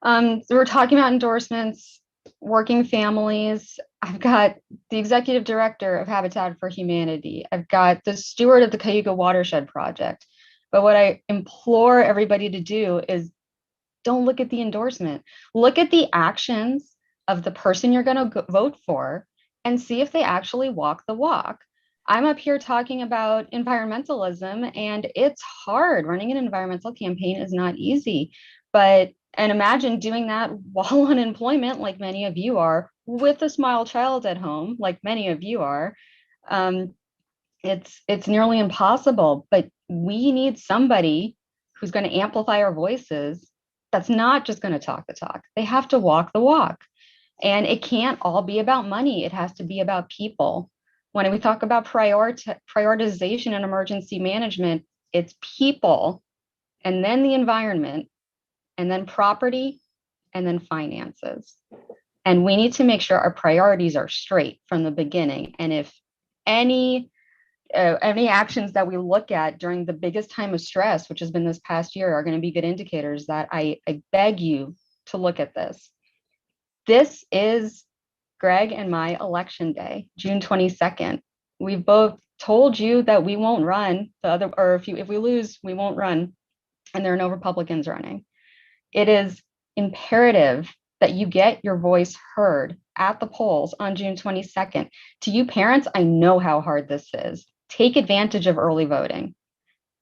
So we're talking about endorsements, working families. I've got the executive director of Habitat for Humanity. I've got the steward of the Cayuga Watershed Project. But what I implore everybody to do is don't look at the endorsement. Look at the actions of the person you're going to vote for and see if they actually walk the walk. I'm up here talking about environmentalism, and it's hard. Running an environmental campaign is not easy. And imagine doing that while on unemployment, like many of you are, with a small child at home, like many of you are. It's nearly impossible, but we need somebody who's going to amplify our voices. That's not just going to talk the talk. They have to walk the walk. And it can't all be about money. It has to be about people. When we talk about prioritization and emergency management, it's people, and then the environment, and then property, and then finances. And we need to make sure our priorities are straight from the beginning. And if any actions that we look at during the biggest time of stress, which has been this past year, are going to be good indicators, that I beg you to look at this. This is Greg and my election day, June 22nd. We've both told you that we won't run. If we lose, we won't run, and there are no Republicans running. It is imperative that you get your voice heard at the polls on June 22nd. To you parents, I know how hard this is. Take advantage of early voting.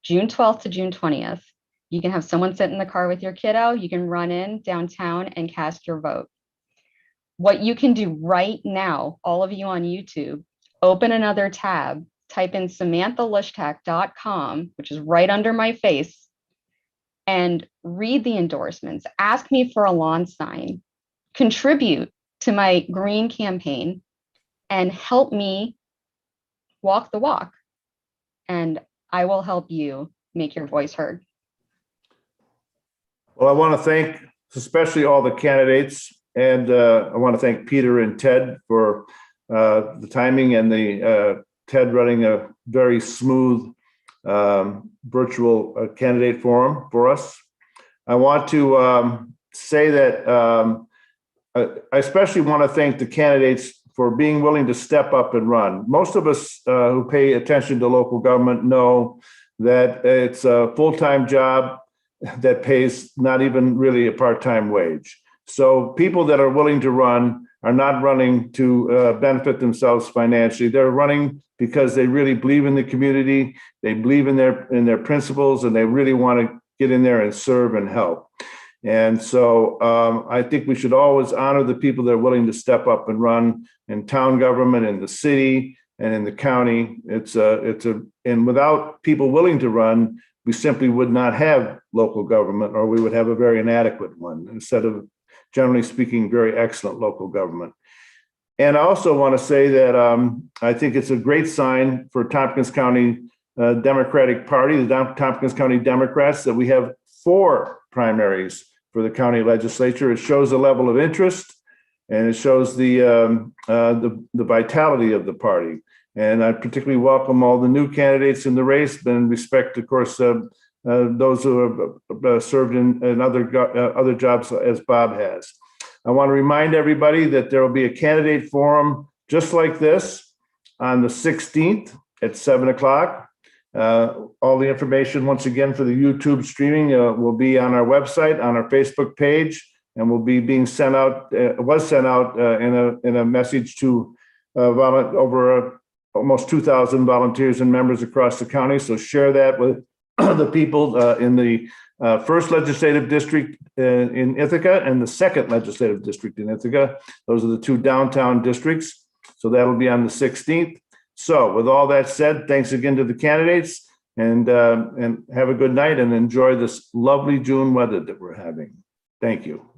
June 12th to June 20th. You can have someone sit in the car with your kiddo. You can run in downtown and cast your vote. What you can do right now, all of you on YouTube, open another tab, type in SamanthaLushtak.com, which is right under my face, and read the endorsements. Ask me for a lawn sign. Contribute to my green campaign and help me walk the walk. And I will help you make your voice heard. Well, I want to thank especially all the candidates. And I want to thank Peter and Ted for the timing, and Ted running a very smooth virtual candidate forum for us. I want to say that I especially want to thank the candidates for being willing to step up and run. Most of us who pay attention to local government know that it's a full-time job that pays not even really a part-time wage. So people that are willing to run are not running to benefit themselves financially. They're running because they really believe in the community, they believe in their principles, and they really want to get in there and serve and help. And so I think we should always honor the people that are willing to step up and run in town government, in the city, and in the county. And without people willing to run, we simply would not have local government, or we would have a very inadequate one instead of, generally speaking, very excellent local government. And I also want to say that I think it's a great sign for Tompkins County Democratic Party, the Tompkins County Democrats, that we have 4 primaries for the county legislature. It shows a level of interest, and it shows the vitality of the party. And I particularly welcome all the new candidates in the race, and respect, of course, those who have served in other jobs as Bob has. I want to remind everybody that there will be a candidate forum just like this on the 16th at 7 o'clock. All the information, once again, for the YouTube streaming will be on our website, on our Facebook page, and will be being sent out, was sent out in a message to over almost 2,000 volunteers and members across the county. So share that with the people in the first legislative district in Ithaca and the second legislative district in Ithaca. Those are the two downtown districts. So that'll be on the 16th. So with all that said, thanks again to the candidates, and have a good night and enjoy this lovely June weather that we're having. Thank you.